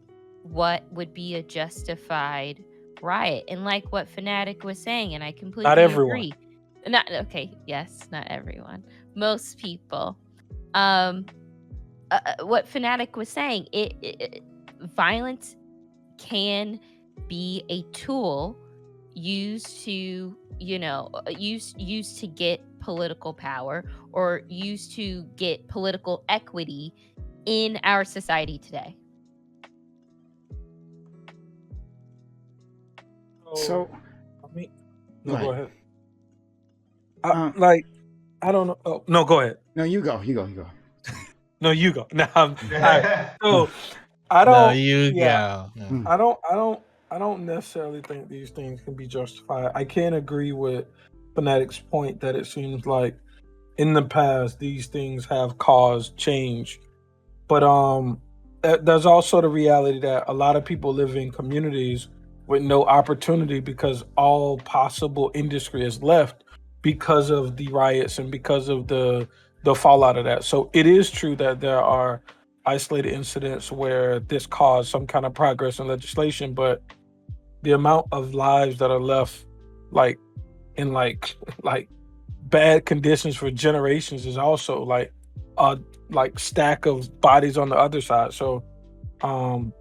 what would be a justified riot. And like what Fanatic was saying, and I completely agree. Yes, not everyone. Most people. What Fanatic was saying, violence can be a tool used to used to get political power or used to get political equity in our society today. So go ahead. I don't know. Oh, no, go ahead. No, you go. No, you go. No, all right. So I don't. No, you go. I don't necessarily think these things can be justified. I can't agree with Fanatic's point that it seems like in the past these things have caused change, but there's also the reality that a lot of people live in communities with no opportunity because all possible industry is left because of the riots and because of the fallout of that. So it is true that there are isolated incidents where this caused some kind of progress in legislation, but the amount of lives that are left like in like bad conditions for generations is also like a stack of bodies on the other side. So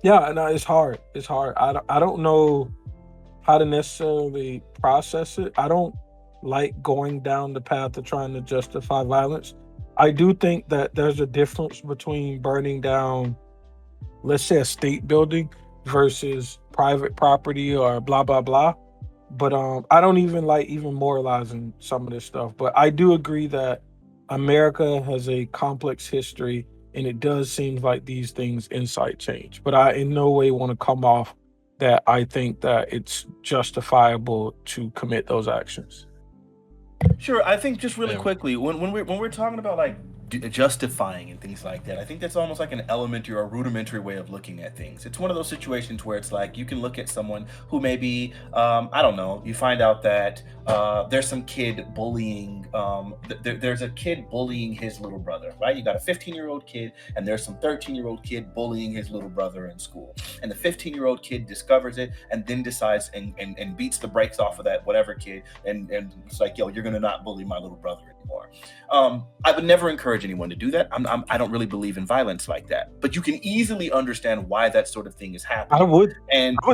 yeah, no, it's hard. I don't know how to necessarily process it. I don't like going down the path of trying to justify violence. I do think that there's a difference between burning down, let's say, a state building versus private property or blah blah blah. But I don't even like even moralizing some of this stuff. But I do agree that America has a complex history, and it does seem like these things incite change. But I in no way want to come off that I think that it's justifiable to commit those actions. Sure, I think just really quickly, when we're talking about like justifying and things like that, I think that's almost like an elementary or a rudimentary way of looking at things. It's one of those situations where it's like you can look at someone who maybe I don't know, you find out that there's some kid bullying there's a kid bullying his little brother, right? You got a 15-year-old kid and there's some 13-year-old kid bullying his little brother in school, and the 15-year-old kid discovers it and then decides and beats the brakes off of that whatever kid, and it's like, yo, you're gonna not bully my little brother anymore. I would never encourage anyone to do that. I don't really believe in violence like that, but you can easily understand why that sort of thing is happening. I would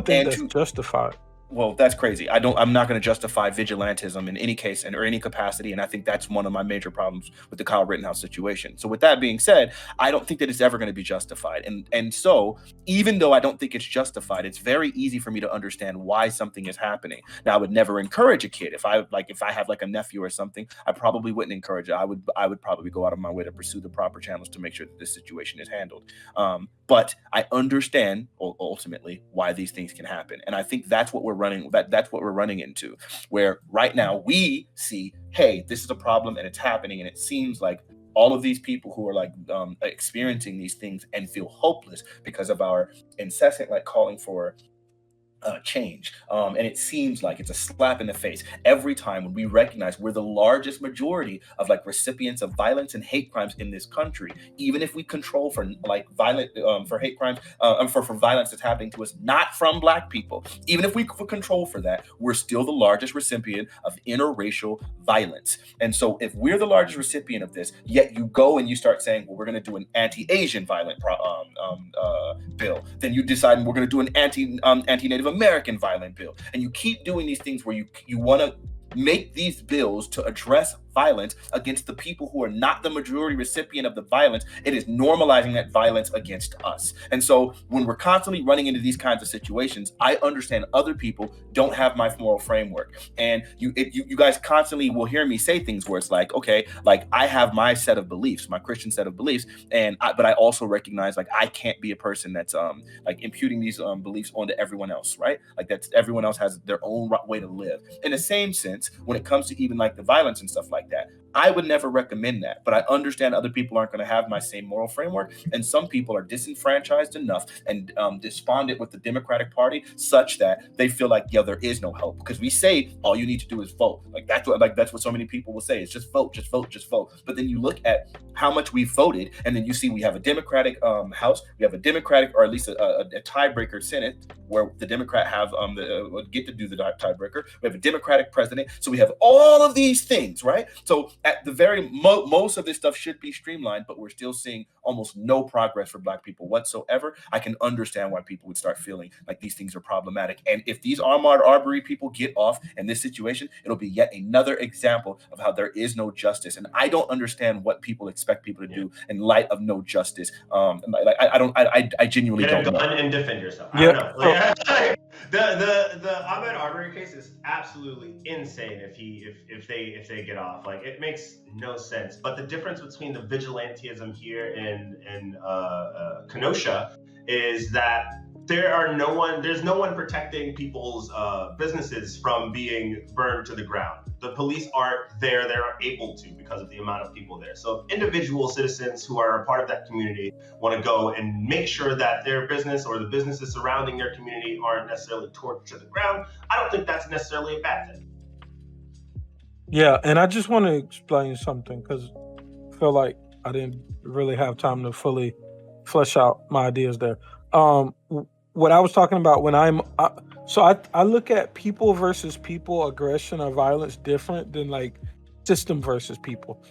think and that's justified. Well, that's crazy. I'm not going to justify vigilantism in any case or any capacity, and I think that's one of my major problems with the Kyle Rittenhouse situation. So with that being said, I don't think that it's ever going to be justified. And so even though I don't think it's justified, it's very easy for me to understand why something is happening. Now, I would never encourage a kid. If I have like a nephew or something, I probably wouldn't encourage it. I would probably go out of my way to pursue the proper channels to make sure that this situation is handled. But I understand ultimately why these things can happen, and I think that's what we're running into, where right now we see, hey, this is a problem and it's happening, and it seems like all of these people who are like experiencing these things and feel hopeless because of our incessant like calling for change. And it seems like it's a slap in the face every time when we recognize we're the largest majority of like recipients of violence and hate crimes in this country. Even if we control for like violent for hate crimes for violence that's happening to us, not from Black people, even if we control for that, we're still the largest recipient of interracial violence. And so if we're the largest recipient of this, yet you go and you start saying, well, we're going to do an anti-Asian violent bill, then you decide we're going to do an anti-Native American violent bill, and you keep doing these things where you want to make these bills to address violence against the people who are not the majority recipient of the violence. It is normalizing that violence against us. And so when we're constantly running into these kinds of situations, I understand other people don't have my moral framework. And you guys constantly will hear me say things where it's like, okay, like I have my set of beliefs, my Christian set of beliefs, but I also recognize like I can't be a person that's like imputing these beliefs onto everyone else, right? Like that's everyone else has their own way to live. In the same sense, when it comes to even like the violence and stuff like that, I would never recommend that, but I understand other people aren't going to have my same moral framework, and some people are disenfranchised enough and despondent with the Democratic Party such that they feel like, yeah, there is no hope, because we say all you need to do is vote. That's what so many people will say. It's just vote, just vote, just vote. But then you look at how much we voted, and then you see we have a Democratic House, we have a Democratic, or at least a tiebreaker Senate, where the Democrat have get to do the tiebreaker. We have a Democratic president, so we have all of these things, right? So at the very most of this stuff should be streamlined, but we're still seeing almost no progress for Black people whatsoever. I can understand why people would start feeling like these things are problematic. And if these Ahmaud Arbery people get off in this situation, it'll be yet another example of how there is no justice. And I don't understand what people expect people to do in light of no justice. I genuinely don't know. Get a gun and defend yourself. I don't know. Like, the Ahmaud Arbery case is absolutely insane if they get off. Like, it makes no sense. But the difference between the vigilantism here in Kenosha is that there's no one protecting people's businesses from being burned to the ground. the police aren't there, they're able to because of the amount of people there. So if individual citizens who are a part of that community want to go and make sure that their business or the businesses surrounding their community aren't necessarily torched to the ground, I don't think that's necessarily a bad thing. Yeah, and I just want to explain something because I feel like I didn't really have time to fully flesh out my ideas there. What I was talking about when I look at people versus people aggression or violence different than like system versus people.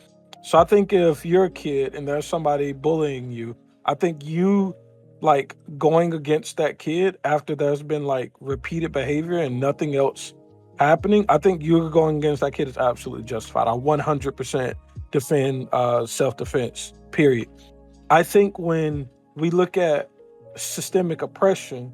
So I think if you're a kid and there's somebody bullying you, I think you like going against that kid after there's been like repeated behavior and nothing else happening, I think you're going against that kid is absolutely justified. I 100% defend self-defense, period. I think when we look at systemic oppression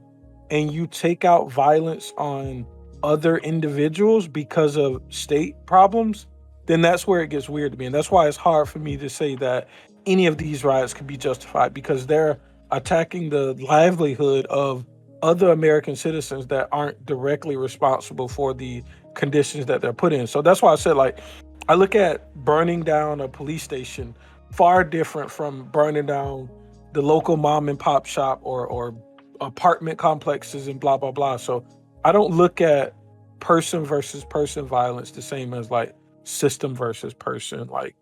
and you take out violence on other individuals because of state problems, then that's where it gets weird to me. And that's why it's hard for me to say that any of these riots could be justified, because they're attacking the livelihood of other American citizens that aren't directly responsible for the conditions that they're put in. So that's why I said, like, I look at burning down a police station far different from burning down the local mom and pop shop or apartment complexes and blah, blah, blah. So I don't look at person versus person violence the same as like system versus person like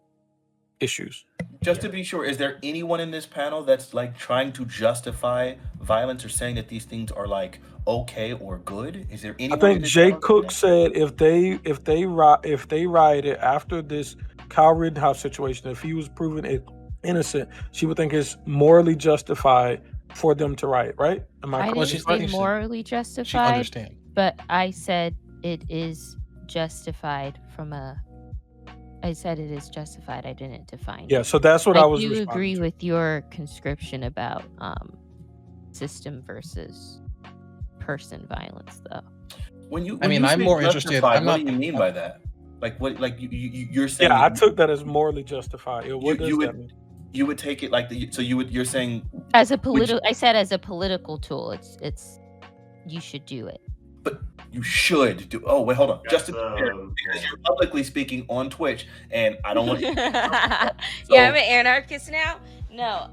issues. Just to be sure, is there anyone in this panel that's like trying to justify violence or saying that these things are like okay or good? Is there anyone? I think Jay Cook said if they rioted after this Kyle Rittenhouse situation, if he was proven innocent, she would think it's morally justified for them to riot, right? I didn't say morally justified, but I said it is justified from a... I said it is justified. I didn't define. Yeah, so that's what I was. I do agree with your conscription about system versus person violence, though. I'm more interested. What do you mean by that? Like what? Like you're saying? Yeah, I took that as morally justified. What does that mean? You would take it like you're saying as a political. I said as a political tool. It's you should do it. But you should do. Oh wait, hold on. Just because you're publicly speaking on Twitch, and I don't want to. Yeah, I'm an anarchist now. No,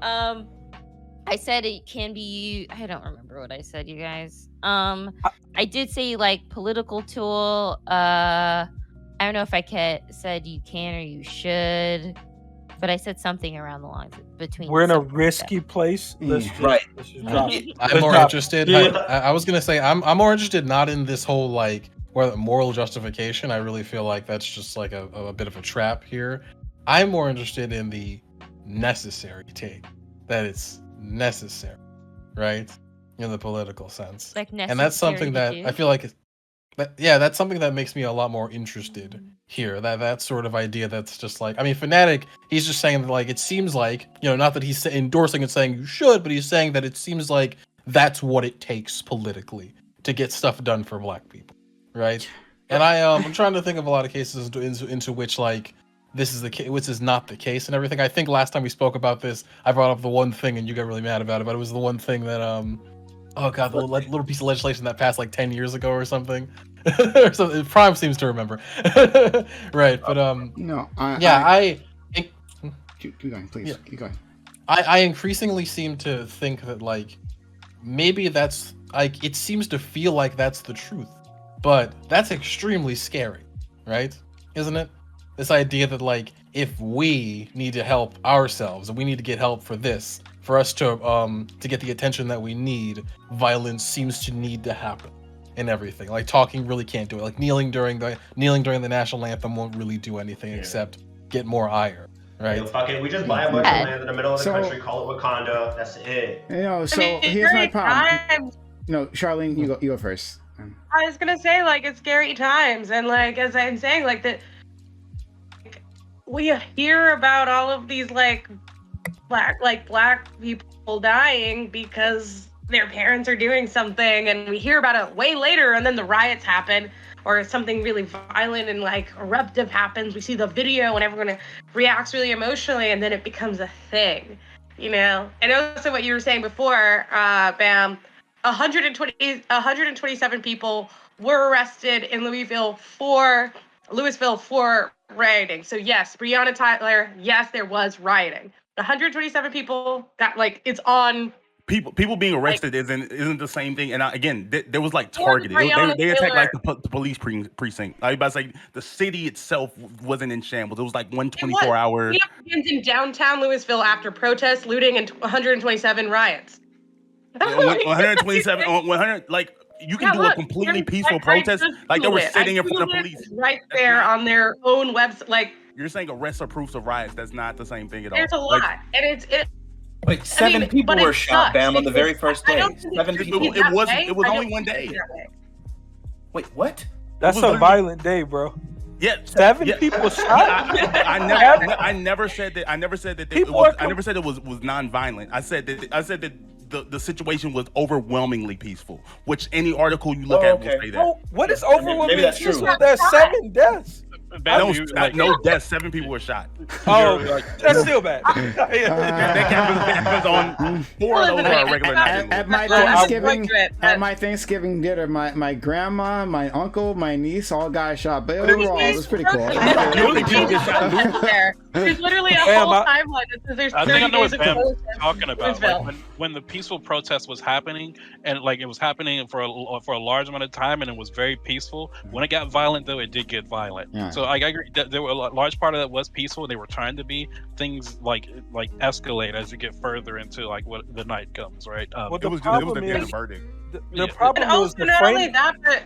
I said it can be. I don't remember what I said, you guys. I did say like political tool. I don't know if I said you can or you should, but I said something around the lines between. We're in a risky place. Right. I'm more interested. I was gonna say I'm more interested not in this whole like moral justification. I really feel like that's just like a bit of a trap here. I'm more interested in the necessary take, that it's necessary, right? In the political sense. Like necessary, and that's something that I feel like that's something that makes me a lot more interested here. That sort of idea that's just like, I mean, Fanatic, he's just saying that like it seems like, not that he's endorsing and saying you should, but he's saying that it seems like that's what it takes politically to get stuff done for Black people, right? And I'm trying to think of a lot of cases into which like this is the case, which is not the case and everything. I think last time we spoke about this, I brought up the one thing and you got really mad about it, but it was the one thing that oh god, the little piece of legislation that passed like 10 years ago or something. Or something. Prime seems to remember. Right, but keep going, please. Yeah. Keep going. I increasingly seem to think that like maybe that's like it seems to feel like that's the truth, but that's extremely scary, right? Isn't it? This idea that like if we need to help ourselves and we need to get help for this, for us to get the attention that we need, violence seems to need to happen and everything. Like talking really can't do it. Like kneeling during the national anthem won't really do anything except get more ire, right? Yeah, fuck it. We just buy a bunch of land in the middle of the country, call it Wakanda. That's it. Here's my problem. No, Charlene, you go first. I was gonna say like it's scary times, and like as I'm saying, like that we hear about all of these like black people dying because their parents are doing something, and we hear about it way later, and then the riots happen or something really violent and like eruptive happens. We see the video and everyone reacts really emotionally, and then it becomes a thing, And also what you were saying before, Bam, 127 people were arrested in Louisville for Louisville for rioting. So yes, Breonna Taylor, yes, there was rioting. 127 people got like it's on. People being arrested isn't the same thing. And again, there was like targeted. They attacked like the police precinct. I was about to say the city itself wasn't in shambles. It was like 124 hour. We have in downtown Louisville after protests, looting, and 127 riots. 127 on 100. Like you can do a completely peaceful protest. Like they were sitting in front of the police right there on their own website. Like you're saying, arrests are proofs of riots. That's not the same thing at all. There's a lot, and it. Wait, seven people were shot, Bam, on the very first day. 7 people. It was only one day. Wait, what? That's a violent day, bro. Yeah, 7 people shot. I never said that. I never said that. I never said it was non-violent. I said that the situation was overwhelmingly peaceful, which any article you look at will say that. Oh, what is overwhelmingly Maybe that's peaceful? true. There's 7 deaths. No deaths. 7 people were shot. Oh, that's still bad. That happens on 4 of those are regular nights. At my Thanksgiving dinner, my grandma, my uncle, my niece all got shot. But overall, it was pretty cool. There's literally a whole timeline that says there's 30 I know days what of Bam's talking about. Like when the peaceful protest was happening, and like it was happening for a large amount of time, and it was very peaceful. When it got violent, though, it did get violent. Yeah. So I agree that there were a large part of that was peaceful. They were trying to be. Things like escalate as you get further into like what the night comes, right? It was the verdict. The problem is not only that, but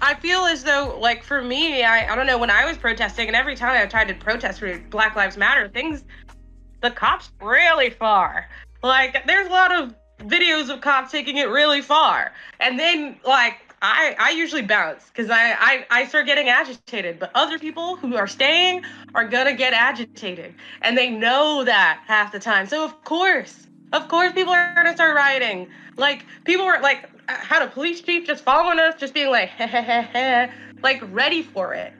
I feel as though, like, for me, I don't know, when I was protesting, and every time I tried to protest for Black Lives Matter, the cops really far. Like, there's a lot of videos of cops taking it really far. And then, like, I usually bounce because I start getting agitated. But other people who are staying are gonna get agitated. And they know that half the time. So, of course, people are gonna start rioting. Like, people were, like, had a police chief just following us, just being like, like, ready for it.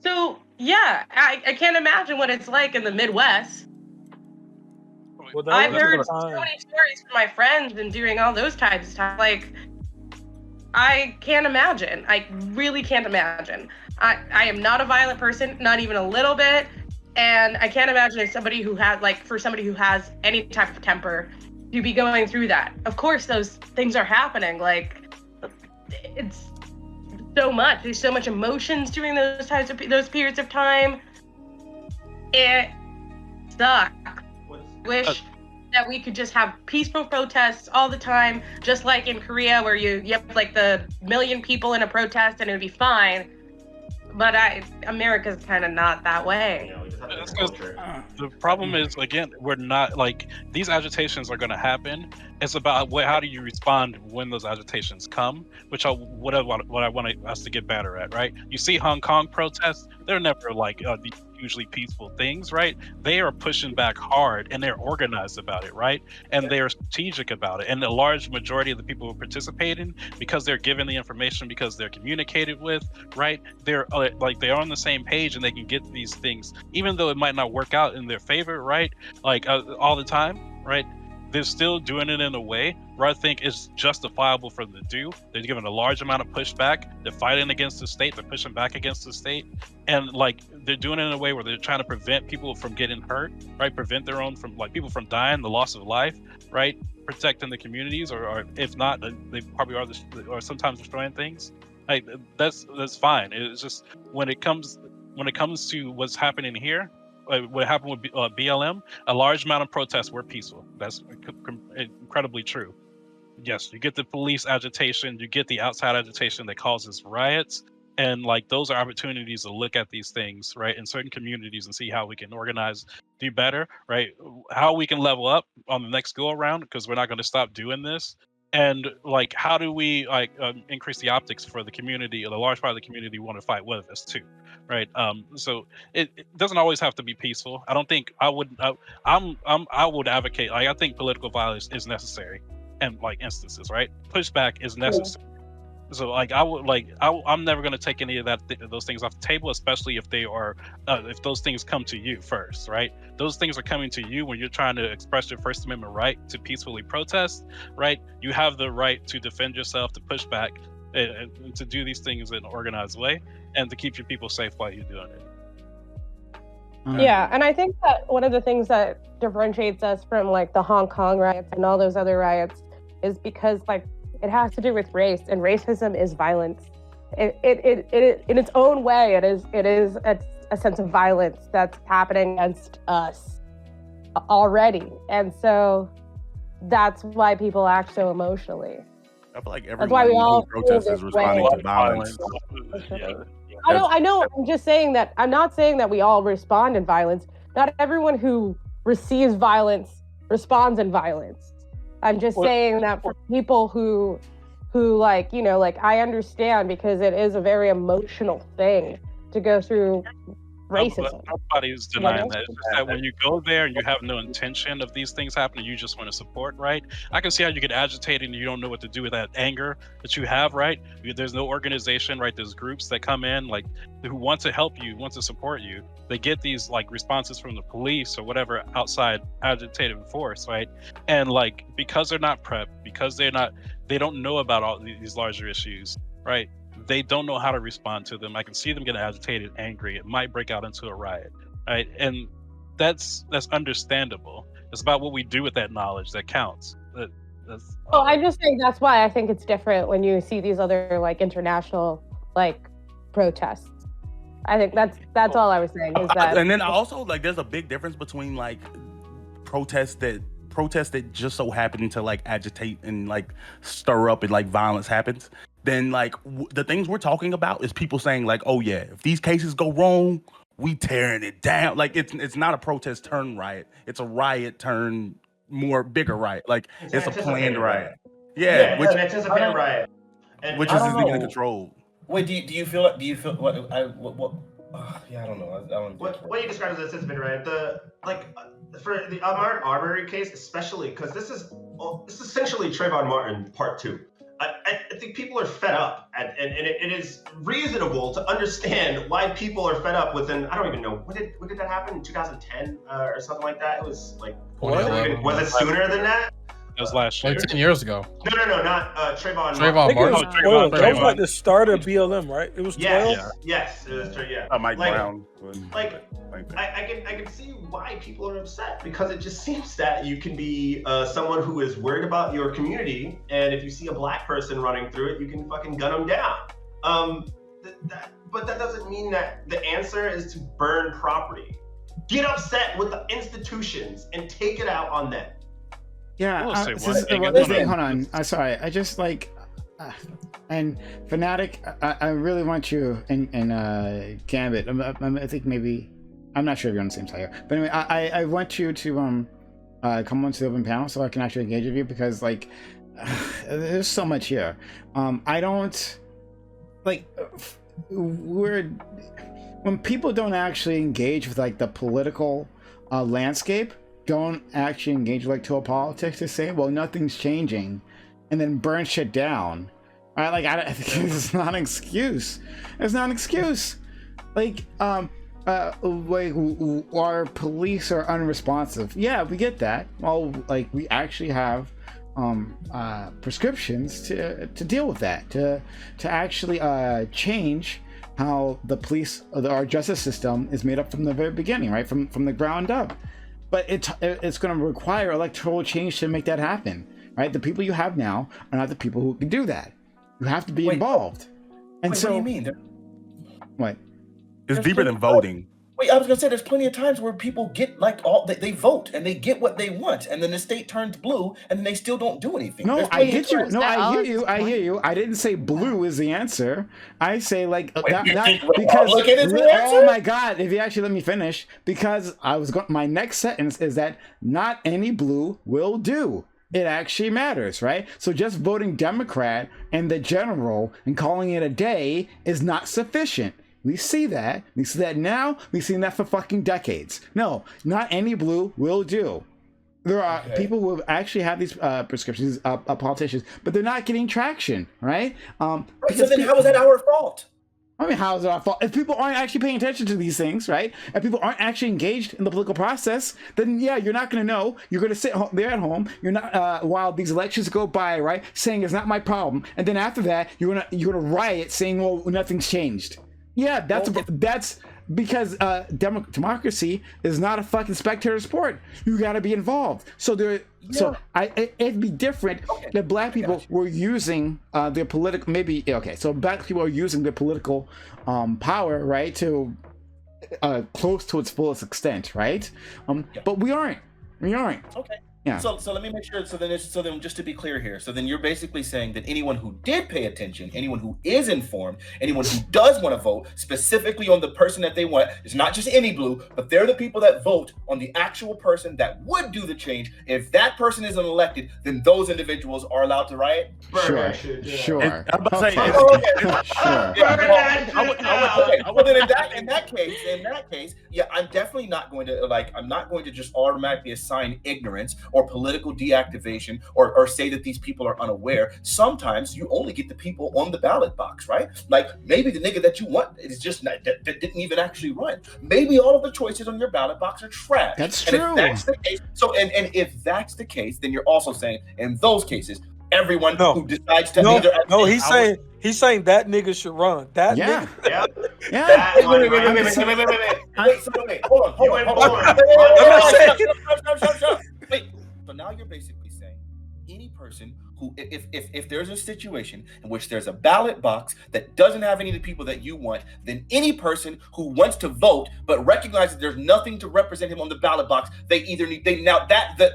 So, yeah, I can't imagine what it's like in the Midwest. Well, I've heard so many stories from my friends and doing all those types of stuff. Like, I can't imagine. I really can't imagine. I am not a violent person, not even a little bit. And I can't imagine if somebody who has any type of temper to be going through that. Of course, those things are happening. Like, it's so much. There's so much emotions during those periods of time. It sucks. Wish that we could just have peaceful protests all the time, just like in Korea, where you have like the 1 million people in a protest and it would be fine. But America's kind of not that way. The problem is, again, we're not like these agitations are going to happen. It's about how do you respond when those agitations come, which what I want us to get better at, right? You see Hong Kong protests; they're never like these usually peaceful things, right? They are pushing back hard and they're organized about it, right? And they're strategic about it. And the large majority of the people who participate in, because they're given the information, because they're communicated with, right? They're they're on the same page and they can get these things, even though it might not work out in their favor, right? Like all the time, right? They're still doing it in a way where I think is justifiable for them to do. They're given a large amount of pushback. They're fighting against the state. They're pushing back against the state. And like they're doing it in a way where they're trying to prevent people from getting hurt, right? Prevent their own from like people from dying, the loss of life, right? Protecting the communities, or if not, they probably are, or sometimes destroying things. Like that's fine. It's just when it comes to what's happening here, what happened with BLM, a large amount of protests were peaceful. That's incredibly true. Yes, you get the police agitation, you get the outside agitation that causes riots, and like those are opportunities to look at these things, right, in certain communities and see how we can organize, do better, right? How we can level up on the next go around, because we're not going to stop doing this. And like, how do we increase the optics for the community, or the large part of the community want to fight with us too, right? So it doesn't always have to be peaceful. I don't think I would advocate. Like, I think political violence is necessary, and like instances, right? Pushback is necessary. So like I'm never going to take any of those things off the table, especially if they are if those things come to you first, right? Those things are coming to you when you're trying to express your First Amendment right to peacefully protest, right? You have the right to defend yourself, to push back, and to do these things in an organized way, and to keep your people safe while you're doing it. Yeah, and I think that one of the things that differentiates us from like the Hong Kong riots and all those other riots is because like it has to do with race, and racism is violence. It in its own way, it is a sense of violence that's happening against us already, and so that's why people act so emotionally. I feel like That's why we everyone all who protests feel is this responding way. to violence. Yeah. I know. I'm just saying that I'm not saying that we all respond in violence. Not everyone who receives violence responds in violence. I'm just saying that for people who like, you know, like I understand because it is a very emotional thing to go through racism. Nobody's denying that. It's just that when you go there and you have no intention of these things happening, you just want to support, right? I can see how you get agitated and you don't know what to do with that anger that you have, right? There's no organization, right? There's groups that come in, like, who want to help you, want to support you. They get these, like, responses from the police or whatever outside agitated force, right? And, like, because they're not prepped, because they don't know about all these larger issues, right? They don't know how to respond to them. I can see them get agitated, angry. It might break out into a riot, right? And that's understandable. It's about what we do with that knowledge that counts. I'm just saying that's why I think it's different when you see these other like international like protests. I think that's all I was saying is that. And then also like there's a big difference between like protests that just so happen to like agitate and like stir up and like violence happens. Then like the things we're talking about is people saying like, oh yeah, if these cases go wrong, we tearing it down. Like it's not a protest turn riot. It's a riot turn more bigger riot. Like it's a planned riot. Yeah, it's an anticipated riot. Which is being controlled. Wait, do you feel what? Yeah, I don't know. What you described as anticipated riot? For the Ahmaud Arbery case, especially because this is essentially Trayvon Martin Part 2. I think people are fed up, and it is reasonable to understand why people are fed up within, I don't even know, when did that happen? In 2010 or something like that? It was like, was it sooner than that? It was last year. 10 years ago. No, not Trayvon Martin. That was like the start of BLM, right? It was 12? Yes, it was, yeah. Mike Brown. I can see why people are upset, because it just seems that you can be someone who is worried about your community, and if you see a black person running through it, you can fucking gun them down. But that doesn't mean that the answer is to burn property. Get upset with the institutions and take it out on them. Yeah, hold on. Sorry, I just like, and Fanatic, I really want you and Gambit. I think maybe, I'm not sure if you're on the same side here, but anyway, I want you to come onto the open panel so I can actually engage with you, because like, there's so much here. I don't like when people don't actually engage with like the political landscape. Don't actually engage with electoral politics to say, well, nothing's changing, and then burn shit down. Right? Like, I think it's not an excuse. It's not an excuse. Like, our police are unresponsive. Yeah, we get that. Well, like, we actually have prescriptions to deal with that, to actually change how the police, our justice system is made up from the very beginning, right? From the ground up. But it's going to require electoral change to make that happen, right? The people you have now are not the people who can do that. You have to be involved. And so, what do you mean? What? It's deeper than voting. Wait, I was gonna say there's plenty of times where people get like they vote and they get what they want, and then the state turns blue, and then they still don't do anything. No, I get you. No, I hear you. I hear you. I didn't say blue is the answer. I say like because oh my god, if you actually let me finish, because my next sentence is that not any blue will do. It actually matters, right? So just voting Democrat in the general and calling it a day is not sufficient. We see that. We see that now. We've seen that for fucking decades. No, not any blue will do. There are people who actually have these prescriptions, politicians, but they're not getting traction, right? So then how is that our fault? I mean, how is it our fault? If people aren't actually paying attention to these things, right? If people aren't actually engaged in the political process, then yeah, you're not going to know. You're going to sit there at home. You're not while these elections go by, right? Saying it's not my problem, and then after that, you're gonna riot, saying, "Well, nothing's changed." Yeah, that's because democracy is not a fucking spectator sport. You got to be involved. So it'd be different if black people were using their political so black people are using their political power, right, to close to its fullest extent, right? But we aren't. Okay. Yeah. So let me make sure. So then, just to be clear here, so then you're basically saying that anyone who did pay attention, anyone who is informed, anyone who does want to vote specifically on the person that they want, it's not just any blue, but they're the people that vote on the actual person that would do the change. If that person isn't elected, then those individuals are allowed to riot. Sure. I'm about to say, Well, then in that case, yeah, I'm definitely not going to I'm not going to just automatically assign ignorance or political deactivation or say that these people are unaware. Sometimes you only get the people on the ballot box, right? Like maybe the nigga that you want is just not, that didn't even actually run. Maybe all of the choices on your ballot box are trash. That's true. And if that's the case, and if that's the case, then you're also saying in those cases, everyone who decides to he's saying that nigga should run. That nigga. Yeah. Wait, hold on. Wait. So now you're basically saying any person who, if there's a situation in which there's a ballot box that doesn't have any of the people that you want, then any person who wants to vote but recognizes there's nothing to represent him on the ballot box,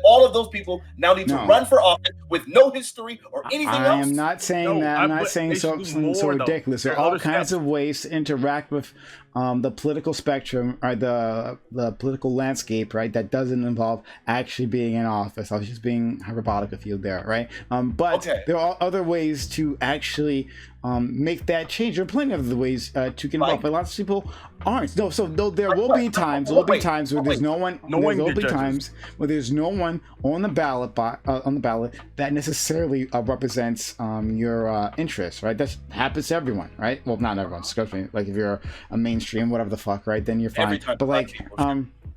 all of those people now need to run for office with no history or anything else. I am not saying that. I'm not saying something so ridiculous. There are all kinds of ways to interact with the political spectrum or the political landscape, right? That doesn't involve actually being in office. I was just being hyperbolic with you there, right? But there are other ways to actually make that change. There are plenty of other ways to get involved, but lots of people aren't. There will be times where there's no one. There will be times where there's no one on the ballot that necessarily represents your interests, right? That happens to everyone, right? Well, not everyone. Excuse me. Like if you're a mainstream, whatever the fuck, right? Then you're fine.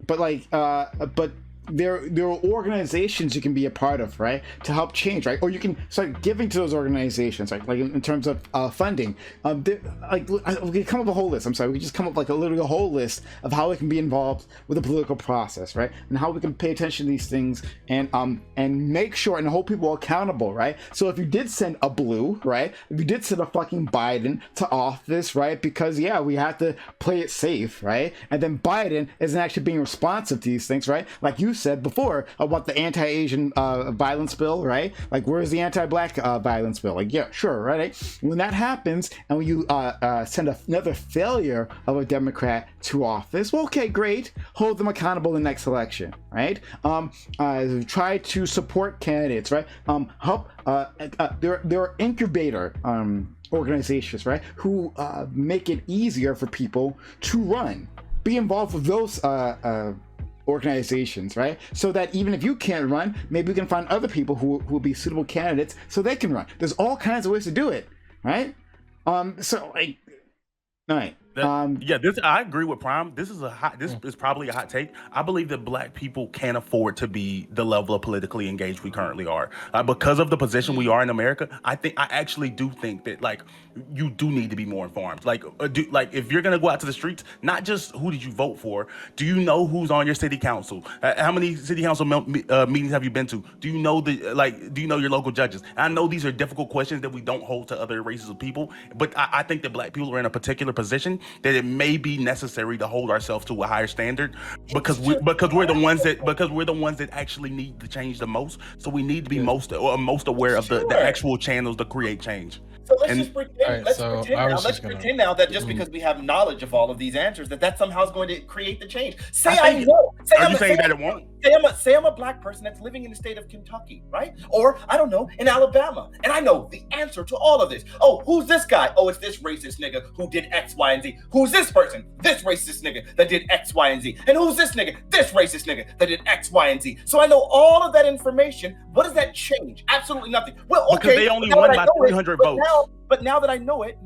But there are organizations you can be a part of, right, to help change, right? Or you can start giving to those organizations, right? Like in terms of funding. We can come up with a whole list. We just come up with literally a whole list of how we can be involved with the political process, right? And how we can pay attention to these things and make sure and hold people accountable, right? So if you did send a blue, right? If you did send a fucking Biden to office, right? Because we have to play it safe, right? And then Biden isn't actually being responsive to these things, right? Like you said before about the anti-Asian violence bill, right? Like, where's the anti-black violence bill? Like, yeah, sure, right? When that happens and when you send another failure of a Democrat to office, well, okay, great. Hold them accountable in the next election, right? Try to support candidates, right? Help. There are incubator organizations, right, who make it easier for people to run. Be involved with those organizations, right? So that even if you can't run, maybe we can find other people who will be suitable candidates so they can run. There's all kinds of ways to do it, right? All right. I agree with Prime. This is probably a hot take. I believe that black people can't afford to be the level of politically engaged we currently are because of the position we are in America. I actually do think that you do need to be more informed. If you're gonna go out to the streets, not just who did you vote for, do you know who's on your city council? How many city council meetings have you been to? Do you know do you know your local judges? And I know these are difficult questions that we don't hold to other races of people, but I think that black people are in a particular position that it may be necessary to hold ourselves to a higher standard because we're the ones that actually need to change the most. So we need to be most aware of the actual channels to create change. So let's pretend now that just because we have knowledge of all of these answers, that somehow is going to create the change. Say I'm a black person that's living in the state of Kentucky, right? Or I don't know, in Alabama, and I know the answer to all of this. Oh, who's this guy? Oh, it's this racist nigga who did X, Y, and Z. Who's this person? This racist nigga that did X, Y, and Z. And who's this nigga? This racist nigga that did X, Y, and Z. So I know all of that information. What does that change? Absolutely nothing. Well, okay. Because they only won by 300 votes. But now that I know it,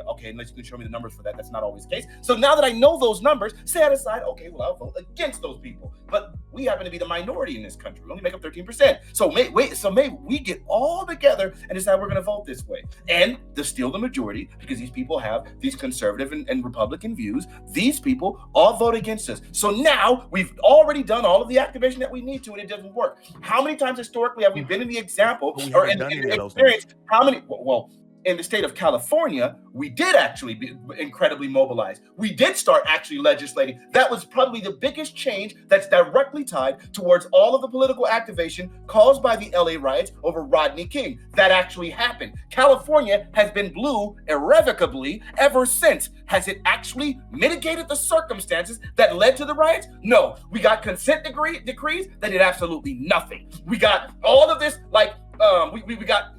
okay, unless you can show me the numbers for that, that's not always the case. So now that I know those numbers, set aside, okay, well, I'll vote against those people. But we happen to be the minority in this country. We only make up 13%. So maybe we get all together and decide we're going to vote this way. And they're still the majority because these people have these conservative and Republican views. These people all vote against us. So now we've already done all of the activation that we need to, and it doesn't work. How many times historically have we been in the example or in the experience? How many? Well, in the state of California, we did actually be incredibly mobilized. We did start actually legislating. That was probably the biggest change that's directly tied towards all of the political activation caused by the LA riots over Rodney King. That actually happened. California has been blue irrevocably ever since. Has it actually mitigated the circumstances that led to the riots? No. We got consent decrees that did absolutely nothing. We got all of this, like, we got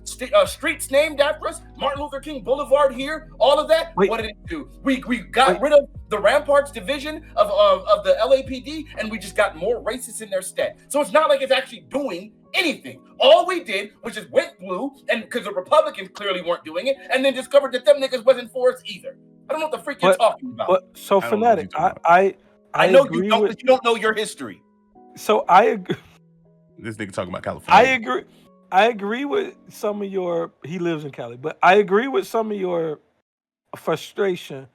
streets named after us, Martin Luther King Boulevard here, all of that. What did it do? We got rid of the Ramparts division of the LAPD, and we just got more racists in their stead. So it's not like it's actually doing anything. All we did was just went blue, and because the Republicans clearly weren't doing it, and then discovered that them niggas wasn't for us either. I don't know what the freak you're talking about. But so Fanatic, I know you don't, but you don't know your history. So I agree. This nigga talking about California. I agree with some of your, he lives in Cali, but I agree with some of your frustration,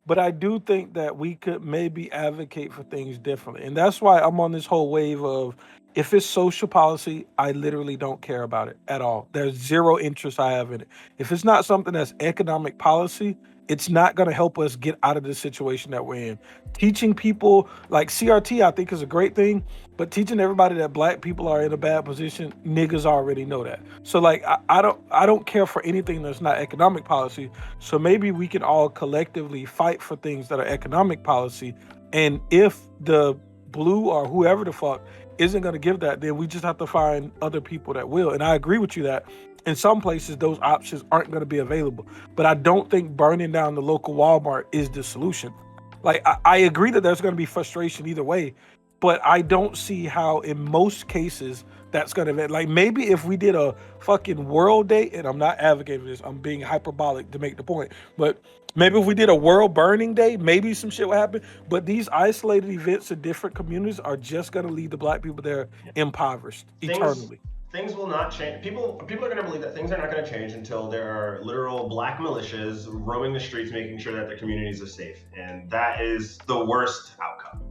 but I do think that we could maybe advocate for things differently. And that's why I'm on this whole wave of, if it's social policy, I literally don't care about it at all. There's zero interest I have in it. If it's not something that's economic policy, it's not going to help us get out of the situation that we're in. Teaching people, like CRT, I think is a great thing, but teaching everybody that black people are in a bad position, niggas already know that. So like, I don't care for anything that's not economic policy. So maybe we can all collectively fight for things that are economic policy. And if the blue or whoever the fuck isn't going to give that, then we just have to find other people that will. And I agree with you that in some places, those options aren't going to be available. But I don't think burning down the local Walmart is the solution. Like, I agree that there's going to be frustration either way, but I don't see how in most cases that's going to, like, maybe if we did a fucking World Day, and I'm not advocating for this, I'm being hyperbolic to make the point, but maybe if we did a World Burning Day, maybe some shit would happen. But these isolated events in different communities are just going to leave the black people there impoverished eternally. Things will not change. People are going to believe that things are not going to change until there are literal black militias roaming the streets, making sure that their communities are safe, and that is the worst outcome.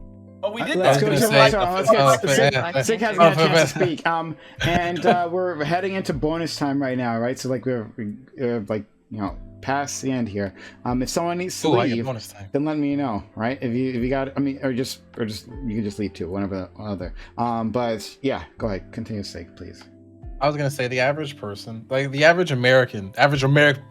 Oh, we did Let's that. go to Sig hasn't had a chance to speak. And we're heading into bonus time right now, right? So like we're like, you know, past the end here. If someone needs to leave, then let me know, right? If you got, I mean, or just you can just leave too, one or the other. But yeah, go ahead, continue, Sig, please. I was gonna say the average person, like the average American,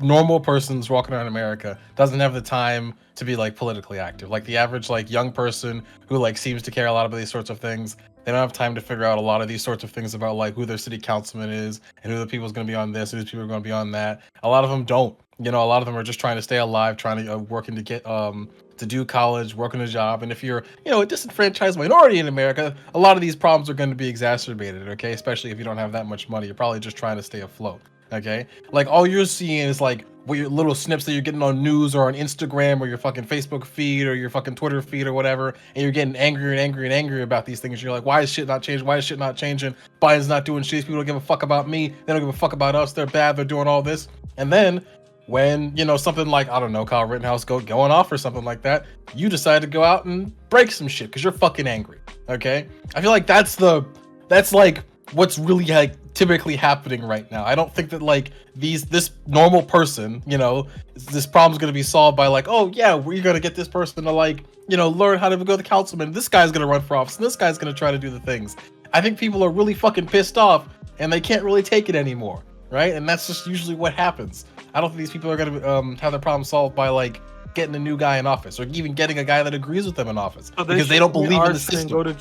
normal person's walking around America doesn't have the time to be like politically active. Like the average like young person who like seems to care a lot about these sorts of things, they don't have time to figure out a lot of these sorts of things about like who their city councilman is and who the people's gonna be on this, who the people are gonna be on that. A lot of them don't. You know, a lot of them are just trying to stay alive, trying to working to get to do college, working a job. And if you're, you know, a disenfranchised minority in America, a lot of these problems are going to be exacerbated, okay? Especially if you don't have that much money. You're probably just trying to stay afloat, okay? Like, all you're seeing is, like, what your little snips that you're getting on news or on Instagram or your fucking Facebook feed or your fucking Twitter feed or whatever, and you're getting angrier and angrier and angrier about these things. You're like, why is shit not changing? Why is shit not changing? Biden's not doing shit. People don't give a fuck about me. They don't give a fuck about us. They're bad. They're doing all this. And then when, you know, something like, I don't know, Kyle Rittenhouse going off or something like that, you decide to go out and break some shit because you're fucking angry, okay? I feel like that's like what's really like typically happening right now. I don't think that like this normal person, you know, this problem's gonna be solved by like, oh yeah, we're gonna get this person to like, you know, learn how to go to the councilman. This guy's gonna run for office and this guy's gonna try to do the things. I think people are really fucking pissed off and they can't really take it anymore, right? And that's just usually what happens. I don't think these people are going to have their problem solved by like getting a new guy in office or even getting a guy that agrees with them in office because they don't believe in the system.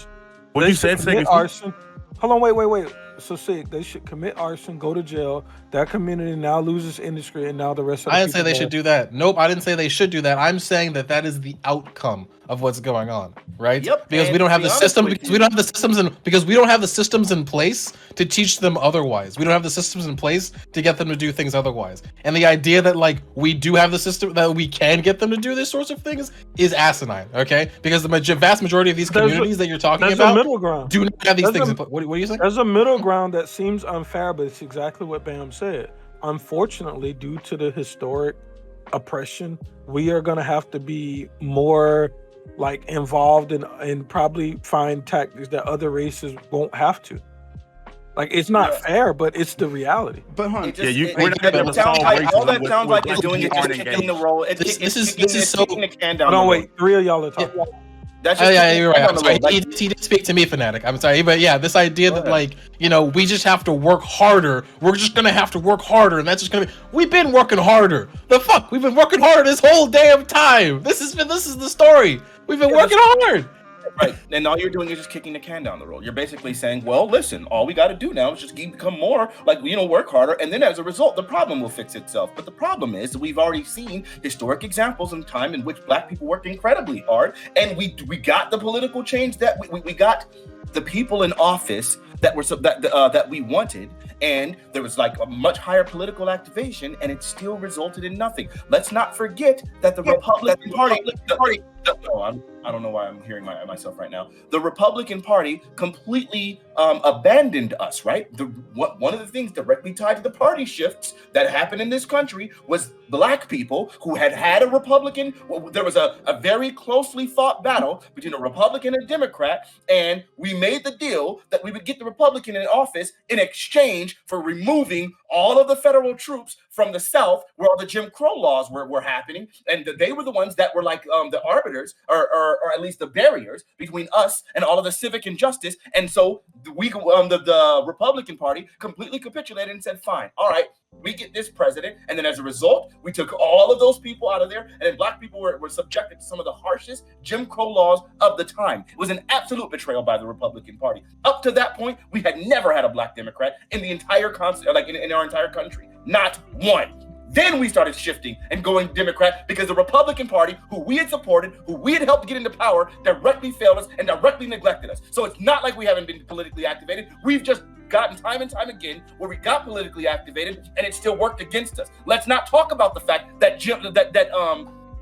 What you said, Hold on, wait. So sick. They should commit arson, go to jail. That community now loses industry, and now the rest of the I didn't say they should do that. Nope, I didn't say they should do that. I'm saying that is the outcome of what's going on, right? Yep. Because we don't have the system. Because we don't have the systems because we don't have the systems in place to teach them otherwise. We don't have the systems in place to get them to do things otherwise. And the idea that like we do have the system that we can get them to do these sorts of things is asinine. Okay, because the vast majority of these communities that you're talking about middle ground. Do not have these things in place. What do you think? There's a middle ground that seems unfair, but it's exactly what Bam said. Unfortunately, due to the historic oppression, we are going to have to be more like involved and probably find tactics that other races won't have to. Like, it's not fair, but it's the reality. But we're not going to solve racism. All that sounds like you're doing is just kicking the role. This is so. No, wait, 3 of y'all are talking. That's just you're right. I'm sorry. He did speak to me, Fanatic. I'm sorry, but yeah, this idea that like, you know, we just have to work harder. We're just gonna have to work harder, and that's just gonna be. We've been working harder. The fuck, we've been working harder this whole damn time. This is the story. We've been working hard. Right, and all you're doing is just kicking the can down the road. You're basically saying, well, listen, all we got to do now is just become more like, you know, work harder, and then as a result, the problem will fix itself. But the problem is that we've already seen historic examples in time in which Black people worked incredibly hard, and we got the political change that we got the people in office that we wanted, and there was like a much higher political activation, and it still resulted in nothing. Let's not forget that the Republican Party. I don't know why I'm hearing myself right now. The Republican Party completely abandoned us, right? One of the things directly tied to the party shifts that happened in this country was Black people who had a Republican. There was a very closely fought battle between a Republican and a Democrat, and we made the deal that we would get the Republican in office in exchange for removing all of the federal troops from the South, where all the Jim Crow laws were happening, and they were the ones that were like the arbiters, or at least the barriers between us and all of the civic injustice. And so the Republican Party completely capitulated and said, fine, all right, we get this president. And then as a result, we took all of those people out of there, and then Black people were subjected to some of the harshest Jim Crow laws of the time. It was an absolute betrayal by the Republican Party. Up to that point, we had never had a Black Democrat in the entire in our entire country. Not one. Then we started shifting and going Democrat because the Republican Party, who we had supported, who we had helped get into power, directly failed us and directly neglected us. So it's not like we haven't been politically activated. We've just gotten time and time again where we got politically activated and it still worked against us. Let's not talk about the fact that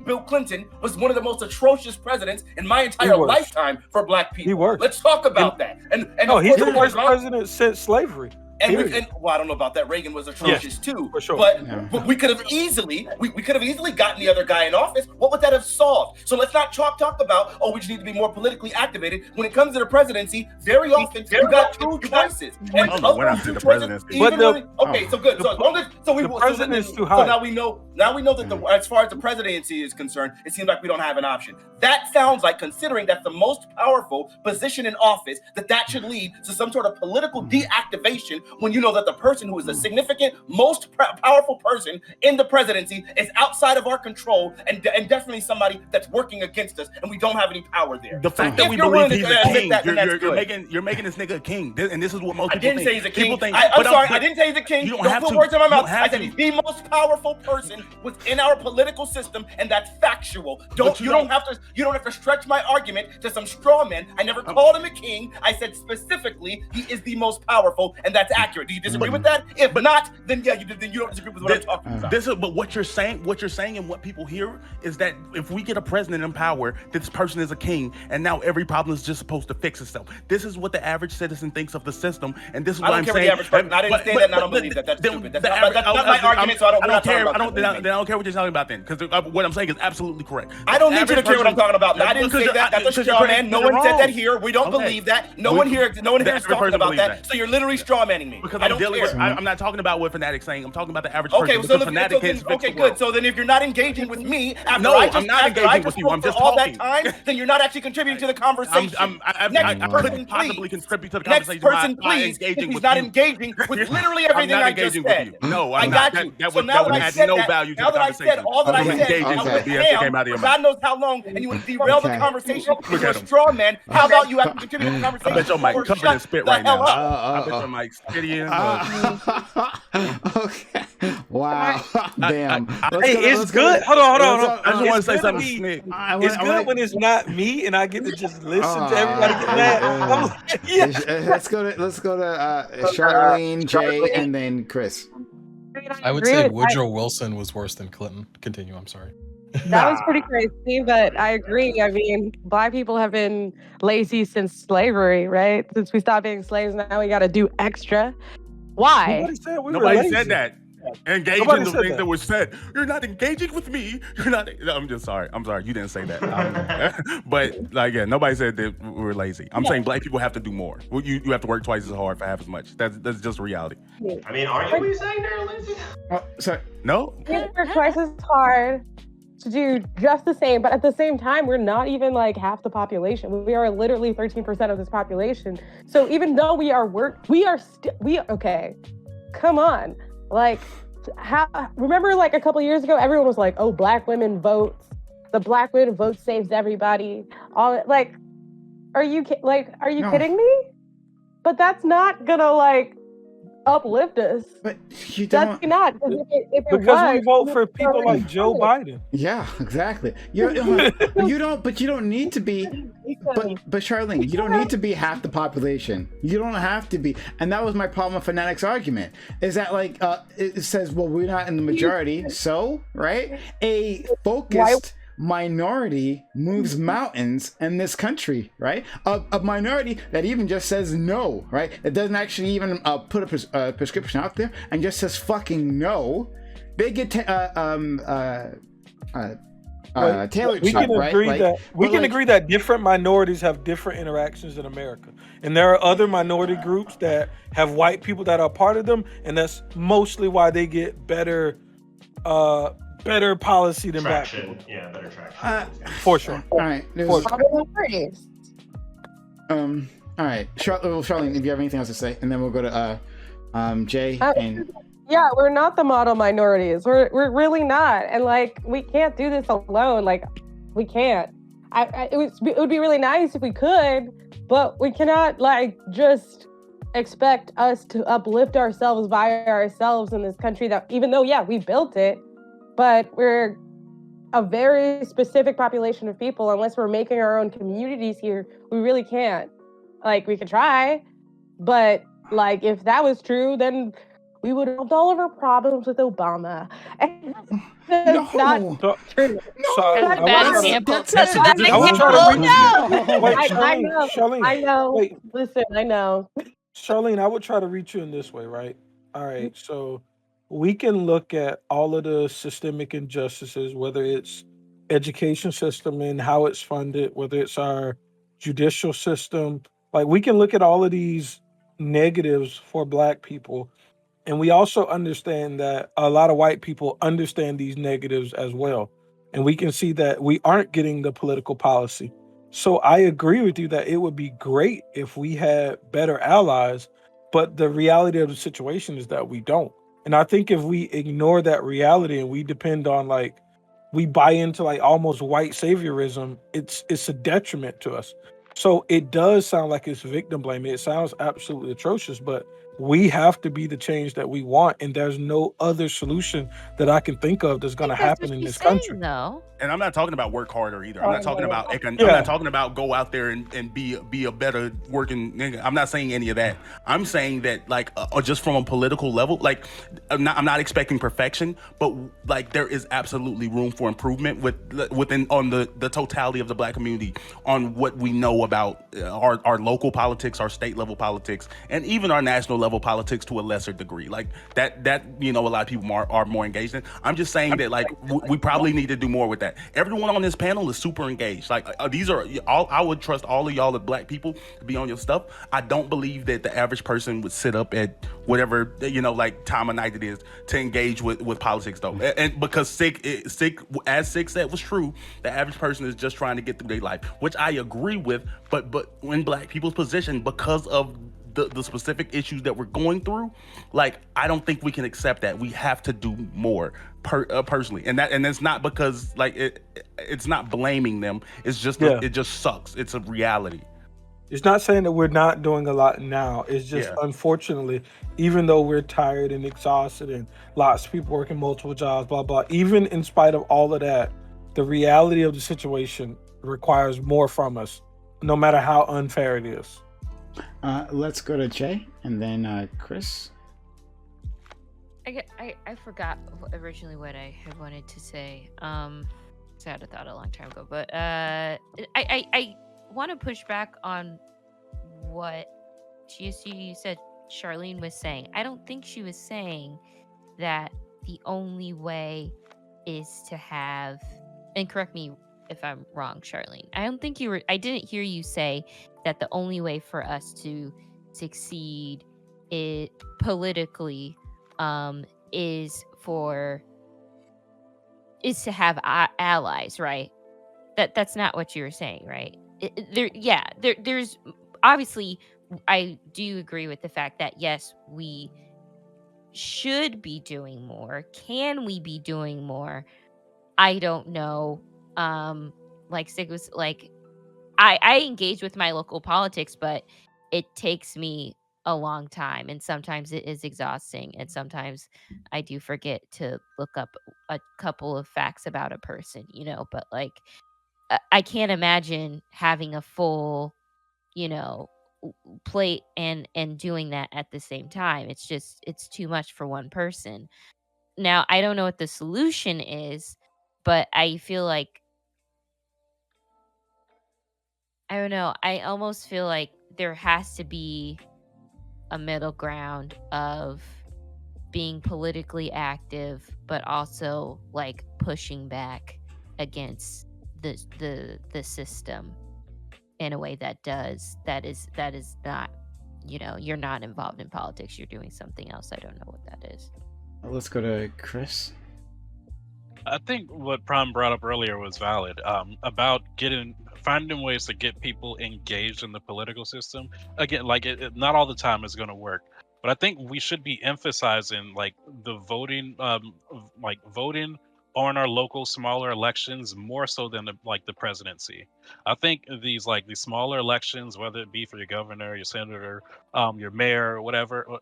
Bill Clinton was one of the most atrocious presidents in my entire lifetime for Black people. He worked. Let's talk about that. And he's the worst president since slavery. And I don't know about that. Reagan was atrocious too. For sure. But we could have easily gotten the other guy in office. What would that have solved? So let's not talk about, we just need to be more politically activated. When it comes to the presidency, very often you got two choices. And when I said the presidency. So good. The president is too high. So now we know that as far as the presidency is concerned, it seems like we don't have an option. That sounds like, considering that's the most powerful position in office, that should lead to some sort of political deactivation, when you know that the person who is the significant, most powerful person in the presidency is outside of our control, and definitely somebody that's working against us, and we don't have any power there. The fact that we believe he's a king, you're making this nigga a king, and this is what most people think. I didn't say he's a king. I'm sorry, I didn't say he's a king. Don't put words in my mouth. I said he's the most powerful person within our political system, and that's factual. You don't have to stretch my argument to some straw man. I never called him a king. I said specifically he is the most powerful, and that's accurate. Do you disagree with that? If not, then yeah, you don't disagree with what I'm talking about. But what you're saying and what people hear is that if we get a president in power, this person is a king, and now every problem is just supposed to fix itself. This is what the average citizen thinks of the system, and this is what I'm saying. I didn't say that, and I don't believe that. That's stupid. That's not my argument, so I don't care. I don't care what you're talking about then, because what I'm saying is absolutely correct. I don't need you to care what I'm talking about. I didn't say that. That's a straw man. No one said that here. We don't believe that. No one here is talking about that. So you're literally straw manning. in me. Because I don't care. I'm not talking about what Fanatic's saying. I'm talking about the average Okay, person. okay, good. So then if you're not engaging with me, I'm not engaging with you. I'm just all talking. that time, then you're not actually contributing to the conversation. I couldn't possibly contribute to the conversation. Next person, please. He's not engaging with literally everything I just said. No, I got you. So now that I said that, now that I said all that I said, I went ham. God knows how long, and you would derail the conversation with your straw man. How about you actually contribute to the conversation? I bet your mic covered in spit right now. I bet your mic's spitting. Okay. Wow. Damn. It's good. Hold on. I just want to say something. It's good when it's not me and I get to just listen to everybody get mad. I'm like, yeah. Let's go to Charlene, Jay, and then Chris. I would say Woodrow Wilson was worse than Clinton. Continue. I'm sorry. That was pretty crazy, but I agree. I mean, Black people have been lazy since slavery, right? Since we stopped being slaves, now we got to do extra. Why? Nobody said that. Engage in the things that were said. You're not engaging with me. You're not. I'm just sorry. I'm sorry. You didn't say that. But like, yeah, nobody said that we're lazy. I'm saying Black people have to do more. You have to work twice as hard for half as much. That's just reality. I mean, aren't you saying they're lazy? Sorry. No. We work twice as hard to do just the same, but at the same time, we're not even like half the population. We are literally 13% of this population. So even though we are okay. Come on. Like, remember like a couple years ago, everyone was like, oh, Black women votes. The Black women vote saves everybody. All like, are you kidding me? But that's not gonna like uplift us. But you don't. That's not because we vote for people like Joe Biden. Yeah, exactly. You don't need to be. But Charlene, you don't need to be half the population. You don't have to be. And that was my problem with Fanatic's argument. Is that like it says, well, we're not in the majority, so right? A focused minority moves mountains in this country, right? A minority that even just says no, right? It doesn't actually even put a prescription out there and just says fucking no. They get tailored. We can agree right? agree that different minorities have different interactions in America, and there are other minority groups that have white people that are part of them, and that's mostly why they get better policy than Black people. Yeah, better traction. For sure. All right. All right. Charlene, if you have anything else to say, and then we'll go to Jay and. Yeah, we're not the model minorities. We're really not, and like we can't do this alone. Like we can't. It would be really nice if we could, but we cannot like just expect us to uplift ourselves by ourselves in this country that, even though we built it, but we're a very specific population of people. Unless we're making our own communities here, we really can't. Like we could try, but like if that was true, then we would have solved all of our problems with Obama. And that's not true. I know. Wait. Listen, I know. Charlene, I would try to reach you in this way, right? All right, so we can look at all of the systemic injustices, whether it's education system and how it's funded, whether it's our judicial system. Like we can look at all of these negatives for Black people. And we also understand that a lot of white people understand these negatives as well. And we can see that we aren't getting the political policy. So I agree with you that it would be great if we had better allies, but the reality of the situation is that we don't. And I think if we ignore that reality and we depend on like, we buy into like almost white saviorism, it's a detriment to us. So it does sound like it's victim blaming. It sounds absolutely atrocious, but we have to be the change that we want, and there's no other solution that I can think of that's going to happen in this country. No. And I'm not talking about work harder either. I'm not talking about I'm not talking about go out there and be a better working nigga. I'm not saying any of that. I'm saying that like just from a political level, like I'm not expecting perfection, but like there is absolutely room for improvement within on the totality of the Black community on what we know about our local politics, our state level politics, and even our national level level politics to a lesser degree. Like that a lot of people are more engaged in. I'm just saying that like we probably need to do more with that. Everyone on this panel is super engaged. Like these are all, I would trust all of y'all as black people to be on your stuff. I don't believe that the average person would sit up at whatever like time of night it is to engage with politics though. And because Sig said was true, the average person is just trying to get through their life, which I agree with. But in black people's position, because of the specific issues that we're going through, like I don't think we can accept that. We have to do more personally, and it's not because like it's not blaming them. It's just it just sucks. It's a reality. It's not saying that we're not doing a lot now. It's just unfortunately, even though we're tired and exhausted and lots of people working multiple jobs, blah blah. Even in spite of all of that, the reality of the situation requires more from us, no matter how unfair it is. Let's go to Jay and then Chris. I forgot originally what I had wanted to say. I had a thought a long time ago, but I want to push back on what you said Charlene was saying. I don't think she was saying that the only way is to have, and correct me if I'm wrong, Charlene. I didn't hear you say that the only way for us to succeed politically is to have allies, right? That's not what you were saying, right? There's obviously, I do agree with the fact that yes, we should be doing more. Can we be doing more? I don't know. Like Sig was like, I engage with my local politics, but it takes me a long time, and sometimes it is exhausting, and sometimes I do forget to look up a couple of facts about a person, but like I can't imagine having a full, plate and doing that at the same time. It's too much for one person. Now, I don't know what the solution is, but I feel like, I don't know, I almost feel like there has to be a middle ground of being politically active, but also like pushing back against the system in a way that is not, you're not involved in politics, you're doing something else. I don't know what that is. Let's go to Chris. I think what Prime brought up earlier was valid, about finding ways to get people engaged in the political system. Again, like not all the time is going to work, but I think we should be emphasizing like the voting, voting on our local smaller elections more so than the presidency. I think these smaller elections, whether it be for your governor, your senator, your mayor, whatever,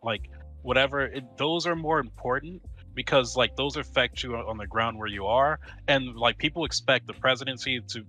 those are more important, because like those affect you on the ground where you are, and like people expect the presidency to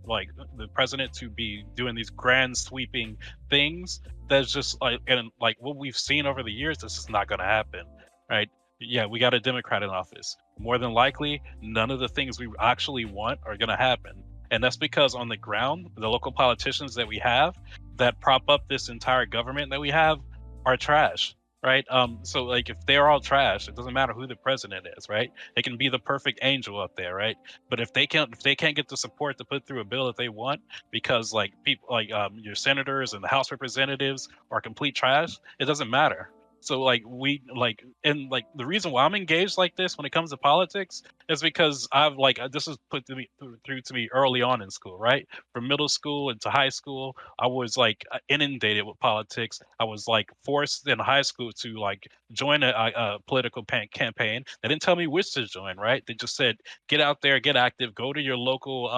the president to be doing these grand sweeping things. That's just like what we've seen over the years. This is not going to happen, right? Yeah, we got a Democrat in office. More than likely, none of the things we actually want are going to happen, and that's because on the ground, the local politicians that we have that prop up this entire government that we have are trash. Right. So like if they're all trash, it doesn't matter who the president is, right? They can be the perfect angel up there, right? But if they can't get the support to put through a bill that they want, because like people like your senators and the House representatives are complete trash, it doesn't matter. So like the reason why I'm engaged like this when it comes to politics is because I've this was put through to me early on in school, right? From middle school into high school, I was inundated with politics. I was forced in high school to join a political campaign. They didn't tell me which to join, right? They just said get out there, get active, go to your local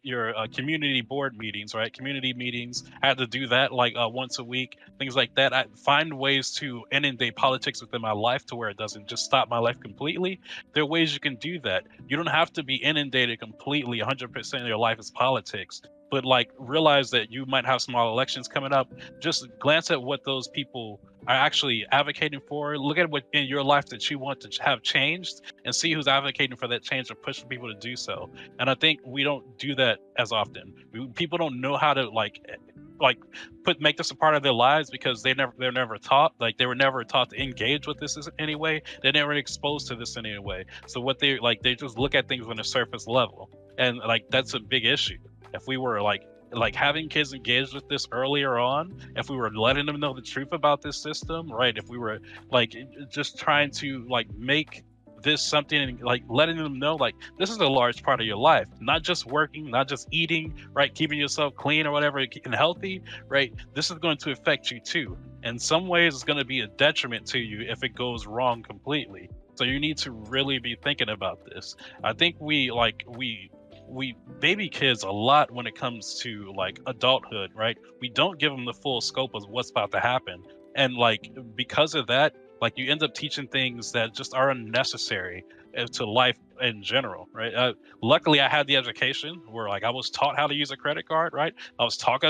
your community board meetings, right? Community meetings. I had to do that once a week, things like that. I find ways to inundate politics within my life to where it doesn't just stop my life completely. There are ways you can do that. You don't have to be inundated completely 100% of your life is politics, but realize that you might have small elections coming up. Just glance at what those people are actually advocating for. Look at what in your life that you want to have changed, and see who's advocating for that change or pushing people to do so. And I think we don't do that as often. People don't know how to like make this a part of their lives, because they're never taught, like they were never taught to engage with this in any way. They're never exposed to this in any way. So what they just look at things on a surface level, and like that's a big issue. If we were like having kids engaged with this earlier on, if we were letting them know the truth about this system, right? If we were like just trying to like make this something, like letting them know like this is a large part of your life, not just working, not just eating, right, keeping yourself clean or whatever and healthy, right? This is going to affect you too. In some ways it's going to be a detriment to you if it goes wrong completely. So you need to really be thinking about this. I think we baby kids a lot when it comes to like adulthood, right? We don't give them the full scope of what's about to happen, and like because of that, like you end up teaching things that just are unnecessary to life in general, right? Luckily I had the education where like I was taught how to use a credit card, right? I was taught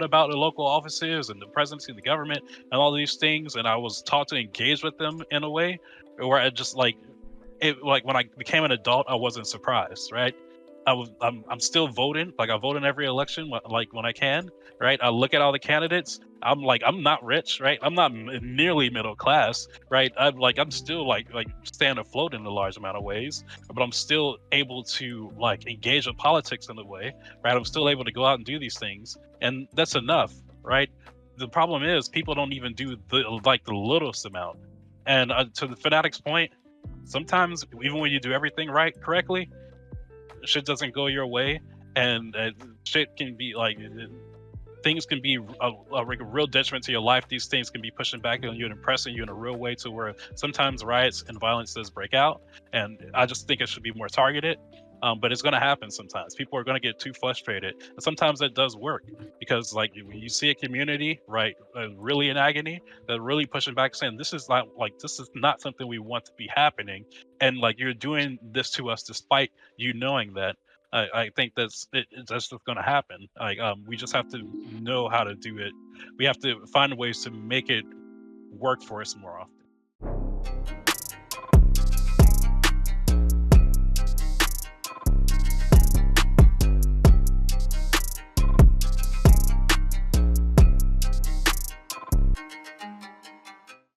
about the local offices and the presidency and the government and all these things, and I was taught to engage with them in a way where I just like when I became an adult I wasn't surprised, right? I'm still voting. Like I vote in every election, like when I can, right? I look at all the candidates. I'm not rich, right? I'm not nearly middle class, right? I'm still like staying afloat in a large amount of ways, but I'm still able to like engage in politics in a way, right? I'm still able to go out and do these things, and that's enough, right? The problem is people don't even do the littlest amount. And to the Fanatic's point, sometimes even when you do everything right correctly, shit doesn't go your way, and shit can be like things can be a real detriment to your life. These things can be pushing back on you and impressing you in a real way, to where sometimes riots and violence does break out. And I just think it should be more targeted. But it's going to happen sometimes. People are going to get too frustrated, and sometimes that does work, because like when you see a community, right, really in agony, they're really pushing back, saying this is not something we want to be happening, and like you're doing this to us despite you knowing that. I think that's just going to happen. Like we just have to know how to do it. We have to find ways to make it work for us more often.